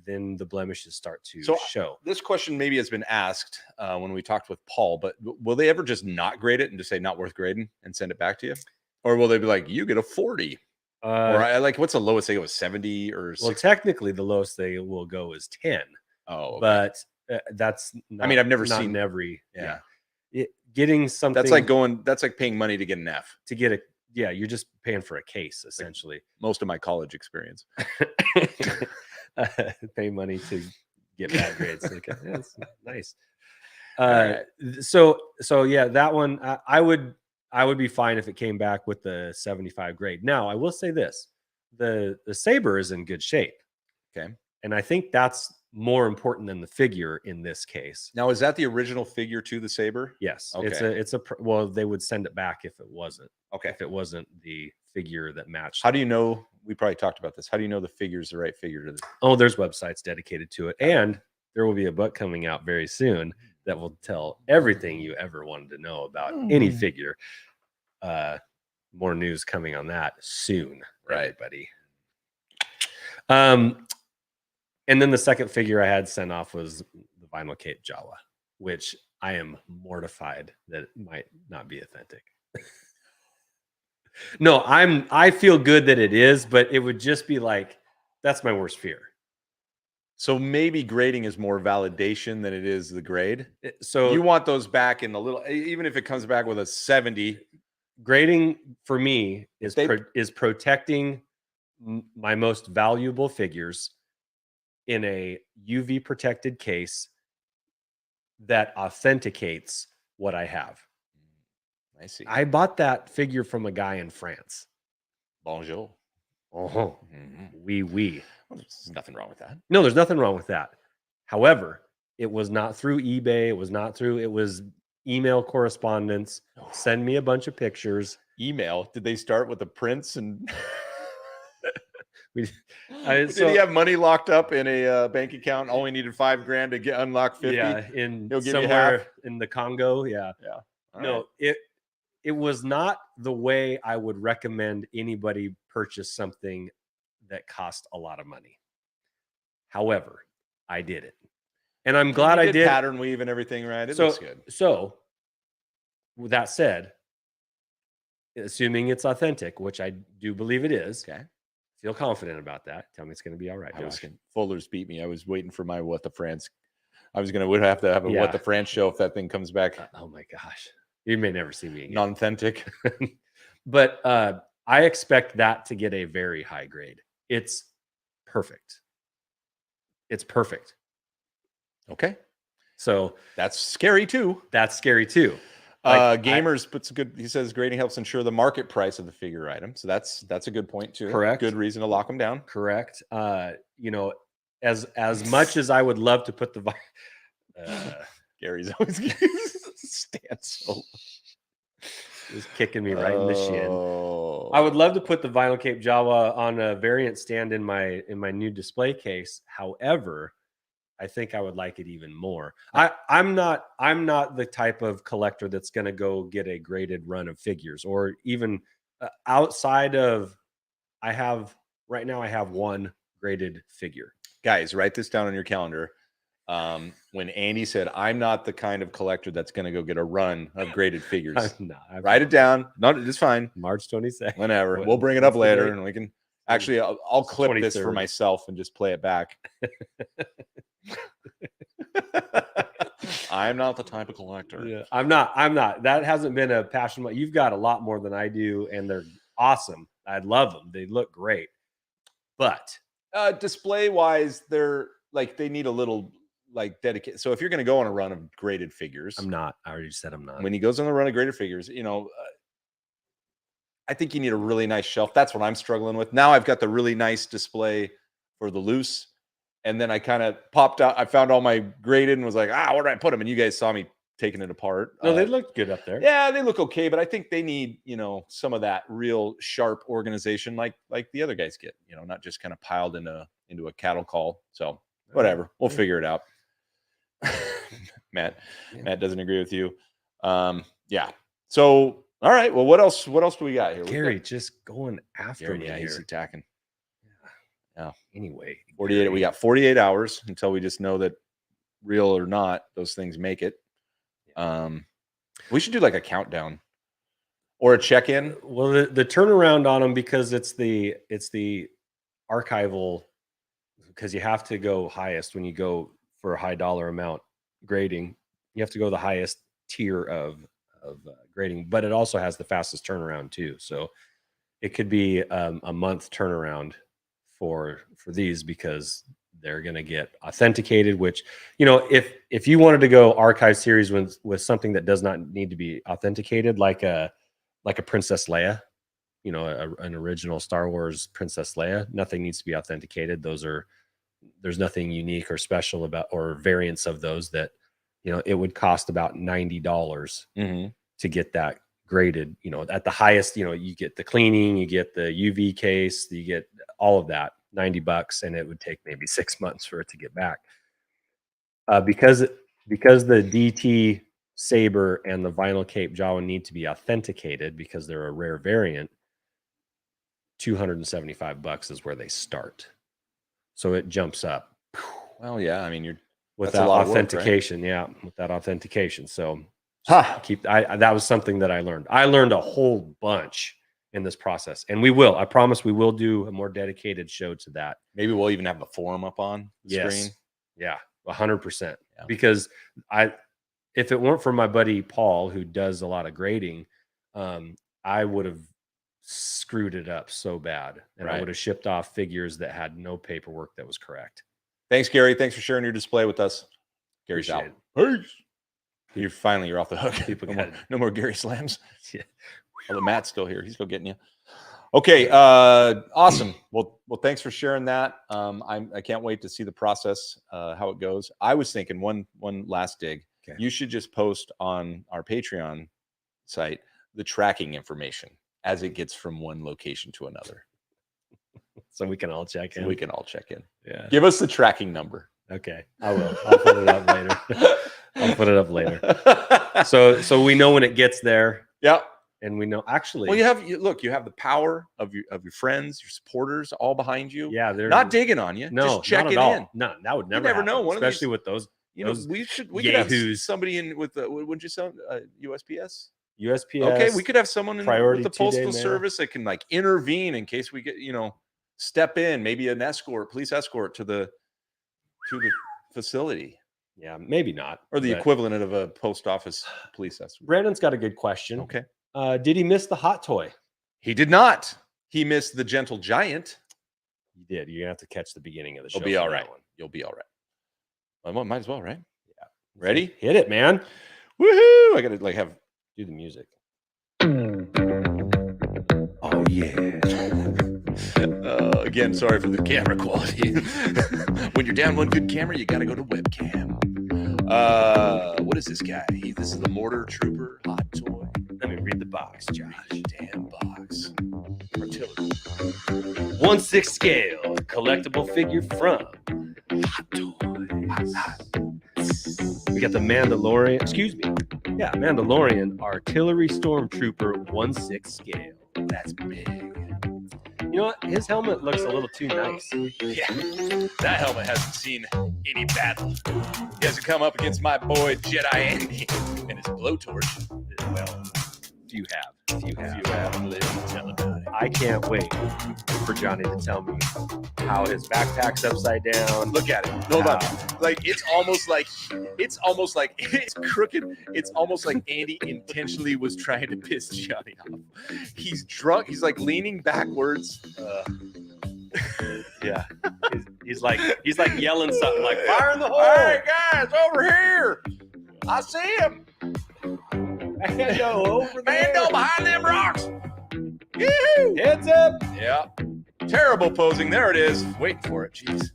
then the blemishes start to show. This question maybe has been asked when we talked with Paul, but will they ever just not grade it and just say not worth grading and send it back to you? Or will they be like, you get a 40? Or what's the lowest they go, 70 or 60? Well, technically the lowest they will go is 10. Oh, okay. But that's not, I mean, I've never not seen in every getting something that's like paying money to get an F. To get you're just paying for a case essentially. Like most of my college experience. Pay money to get bad grades. Okay, that's nice. Right. So yeah, that one I would be fine if it came back with the 75 grade. Now, I will say this. The saber is in good shape. Okay. And I think that's more important than the figure in this case. Now, is that the original figure to the saber? Yes. Okay. Well, they would send it back if it wasn't. Okay. If it wasn't the figure that matched. How do you know? We probably talked about this. How do you know the figure's the right figure to this? Oh, there's websites dedicated to it. And there will be a book coming out very soon that will tell everything you ever wanted to know about any figure. More news coming on that soon, right, buddy? And then the second figure I had sent off was the Vinyl Cape Jawa, which I am mortified that it might not be authentic. No, I feel good that it is, but it would just be like, that's my worst fear. So maybe grading is more validation than it is the grade. So you want those back in the little, even if it comes back with a 70. Grading for me is protecting my most valuable figures in a UV protected case that authenticates what I have. I see. I bought that figure from a guy in France. Bonjour. Oh, oui. Well, there's nothing wrong with that. No, there's nothing wrong with that. However, it was not through eBay. It was email correspondence. Send me a bunch of pictures. Email. Did they start with the prints and Did he have money locked up in a bank account? Only needed $5,000 to get unlock 50. Yeah, in He'll give you somewhere half? in the Congo. Yeah. All No, right. it was not the way I would recommend anybody purchase something that cost a lot of money. However, I did it. And I'm glad I did. Pattern weave and everything, right? It looks good. So, with that said, assuming it's authentic, which I do believe it is, Okay. feel confident about that. Tell me it's going to be all right, Josh. Fuller's beat me. I was waiting for my What the France. Would have to have a What the France show if that thing comes back. Oh my gosh. You may never see me again. Non-authentic. But I expect that to get a very high grade. It's perfect. It's perfect. Okay. So that's scary too. Gamers puts a good. He says grading helps ensure the market price of the figure item. So that's a good point too. Correct. Good reason to lock them down. Correct. As much as I would love to put the Gary's always stands so. Is kicking me right in the shin. I would love to put the vinyl cape Jawa on a variant stand in my new display case. However, I think I would like it even more. I'm not the type of collector that's going to go get a graded run of figures, or even outside of. I have one graded figure. Guys, write this down on your calendar. When Andy said, "I'm not the kind of collector that's going to go get a run of graded figures," write it down. Not it's fine. March 22nd. Whenever we'll bring it up later, and we can actually. I'll clip 23rd. This for myself and just play it back. I'm not the type of collector. Yeah, I'm not. That hasn't been a passion. You've got a lot more than I do, and they're awesome. I love them. They look great. But display wise, they're like they need a little dedicated. So if you're going to go on a run of graded figures, I'm not. I already said I'm not. When he goes on the run of graded figures, I think you need a really nice shelf. That's what I'm struggling with. Now I've got the really nice display for the loose. And then I kind of popped out. I found all my graded and was like, where did I put them? And you guys saw me taking it apart. No, they looked good up there. Yeah, they look okay. But I think they need, some of that real sharp organization like the other guys get, not just kind of piled into a cattle call. So whatever. We'll figure it out. Matt doesn't agree with you. Yeah. So, all right. Well, what else do we got here? Gary just going after me. Yeah, he's attacking. Yeah. Anyway, 48. We got 48 hours until we just know that real or not, those things make it. We should do like a countdown or a check-in. Well, the turnaround on them, because it's the archival, because you have to go highest when you go for a high dollar amount grading. You have to go the highest tier of grading, but it also has the fastest turnaround too. So it could be a month turnaround for these, because they're going to get authenticated, which, if you wanted to go archive series with something that does not need to be authenticated, like a Princess Leia, an original Star Wars Princess Leia, nothing needs to be authenticated. There's nothing unique or special about, or variants of those that, it would cost about $90 to get that graded, at the highest. You get the cleaning, you get the UV case, you get all of that, $90, and it would take maybe 6 months for it to get back. Because the DT Saber and the vinyl cape Jawa need to be authenticated because they're a rare variant, $275 is where they start. So it jumps up. Well, yeah, I mean, with that authentication, work, right? Yeah, with that authentication. So that was something that I learned. I learned a whole bunch in this process, and I promise we will do a more dedicated show to that. Maybe we'll even have the forum up on the screen. Yeah, 100%. Because if it weren't for my buddy Paul, who does a lot of grading, I would have screwed it up so bad, and I would have shipped off figures that had no paperwork that was correct. Thanks, Gary. Thanks for sharing your display with us. Gary's out. Peace. You're off the hook. No more Gary slams. Yeah. Although Matt's still here. He's still getting you. Okay. Awesome. Well, thanks for sharing that. I can't wait to see the process, how it goes. I was thinking one last dig. Okay. You should just post on our Patreon site the tracking information as it gets from one location to another. So we can all check in. We can all check in. Yeah. Give us the tracking number. Okay. I will. I'll put it up later. I'll put it up later. So we know when it gets there. Yeah. And we know actually. Well, you have the power of your friends, your supporters, all behind you. Yeah, they're not digging on you. No, just checking not at all. in. No, that would never. You never happen, know. One especially of these, with those. You know, we could have somebody in with the. Wouldn't you sound USPS? USPS. Okay, we could have someone in with the postal mail. service that can like intervene in case we get step in, maybe an police escort to the facility. Yeah, maybe not. Or the equivalent of a post office police escort. Brandon's got a good question. Okay. Did he miss the hot toy? He did not. He missed the Gentle Giant. You did. You're gonna have to catch the beginning of the show. You'll be all right. You'll be all right. Well, might as well, right? Yeah. Ready? Hit it, man. Woohoo! I gotta do the music. Oh yeah. Again, sorry for the camera quality. When you're down one good camera, you gotta go to webcam. What is this guy? This is the Mortar Trooper Hot Toy. Let me read the box, Josh. Damn box. Artillery. 1/6 scale collectible figure from Hot Toy. We got the Mandalorian. Excuse me. Yeah, Mandalorian Artillery Stormtrooper 1/6 scale. That's big. You know what? His helmet looks a little too nice. Yeah, that helmet hasn't seen any battle. He hasn't come up against my boy Jedi Andy and his blowtorch. Well, few have. If you haven't lived, tell about it. I can't wait for Johnny to tell me how his backpack's upside down. Look at it. Hold on. Like it's almost like it's crooked. It's almost like Andy intentionally was trying to piss Johnny off. He's drunk. He's like leaning backwards. Yeah. He's like yelling something like fire in the hole. Hey guys, over here. I see him. Mando over there. Mando behind them rocks. Yoo-hoo. Heads up. Yeah. Terrible posing. There it is. Waiting for it. Jeez.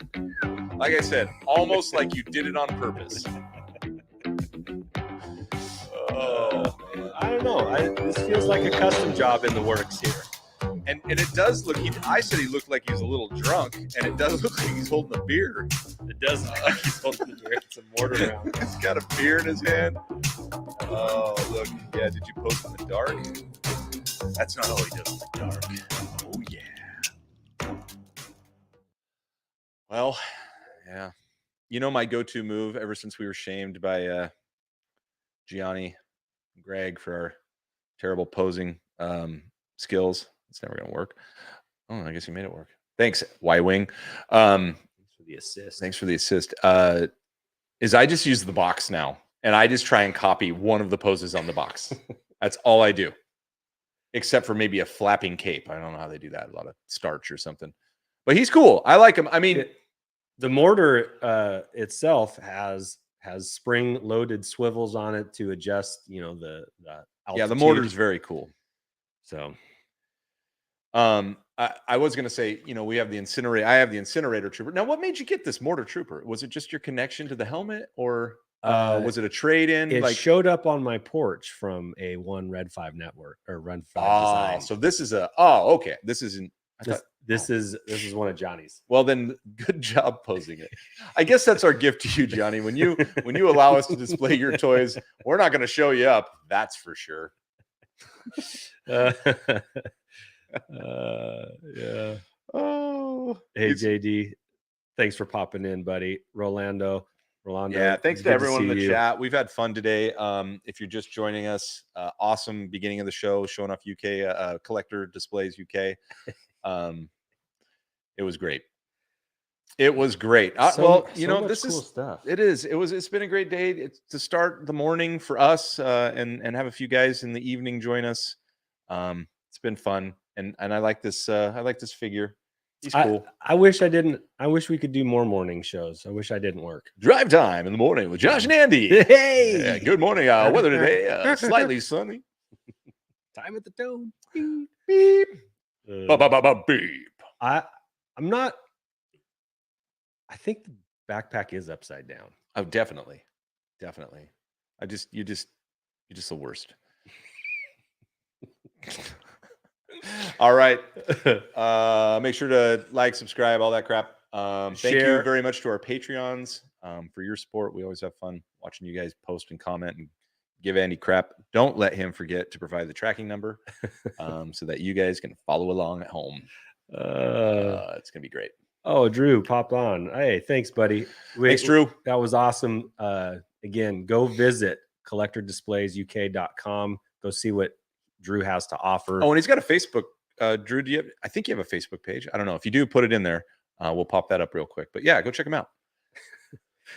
Like I said, almost like you did it on purpose. I don't know. This feels like a custom job in the works here. And it does look. I said he looked like he was a little drunk, and it does look like he's holding a beer. It does look like he's holding a beer. It's a mortar round. He's got a beer in his hand. Oh, look. Yeah, did you post in the dark? That's not all he does in the dark. Oh, yeah. Well, yeah. You know my go-to move ever since we were shamed by Gianni and Greg for our terrible posing skills. It's never going to work. Oh, I guess you made it work. Thanks, Y-Wing. Thanks for the assist. Thanks for the assist. Is I just use the box now, and I just try and copy one of the poses on the box. That's all I do, except for maybe a flapping cape. I don't know how they do that. A lot of starch or something. But he's cool. I like him. I mean, the mortar itself has spring-loaded swivels on it to adjust, the altitude. Yeah, the mortar is very cool. So, I was going to say, we have the incinerator. I have the incinerator trooper. Now, what made you get this mortar trooper? Was it just your connection to the helmet, or was it a trade-in? It showed up on my porch from a Red 5 network or Red 5 design. So this is okay. This isn't. This is one of Johnny's. Well, then, good job posing it. I guess that's our gift to you, Johnny. When you allow us to display your toys, we're not going to show you up. That's for sure. Yeah. Oh, hey JD, thanks for popping in, buddy. Rolando. Yeah, thanks to everyone in the chat. We've had fun today. If you're just joining us, awesome beginning of the show, showing off UK collector displays UK. It was great. It was great. This cool is stuff. It is. It's been a great day to start the morning for us, and have a few guys in the evening join us. It's been fun, and I like this. I like this figure. He's cool. I wish we could do more morning shows. I wish I didn't work. Drive time in the morning with Josh and Andy. Hey, yeah, good morning. Weather today, slightly sunny. Time at the dome. Beep. Beep. Beep. I'm not. I think the backpack is upside down. Oh, definitely. You're just the worst. All right. Make sure to like, subscribe, all that crap. Thank you Share. very much to our Patreons for your support. We always have fun watching you guys post and comment and give Andy crap. Don't let him forget to provide the tracking number so that you guys can follow along at home. It's going to be great. Oh, Drew popped on. Hey, thanks, buddy. Thanks, Drew. That was awesome. Again, go visit collectordisplaysuk.com. Go see what Drew has to offer. Oh, and he's got a Facebook. Drew, I think you have a Facebook page. I don't know. If you do, put it in there. We'll pop that up real quick. But yeah, go check him out.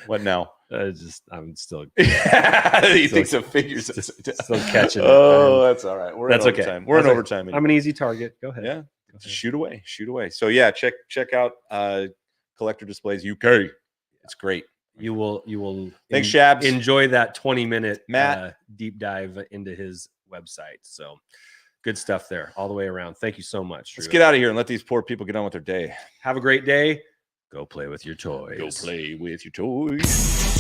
What now? I'm still. He thinks of figures. Still catching it. Oh, that's all right. That's in okay. overtime. We're in overtime. I'm an easy target. Go ahead. Yeah. Shoot away. So yeah, check out Collector Displays UK. It's great. You will Thanks, Shabs. Enjoy that 20-minute Matt deep dive into his website. So good stuff there all the way around. Thank you so much, Drew. Let's get out of here and let these poor people get on with their day. Have a great day. Go play with your toys. Go play with your toys.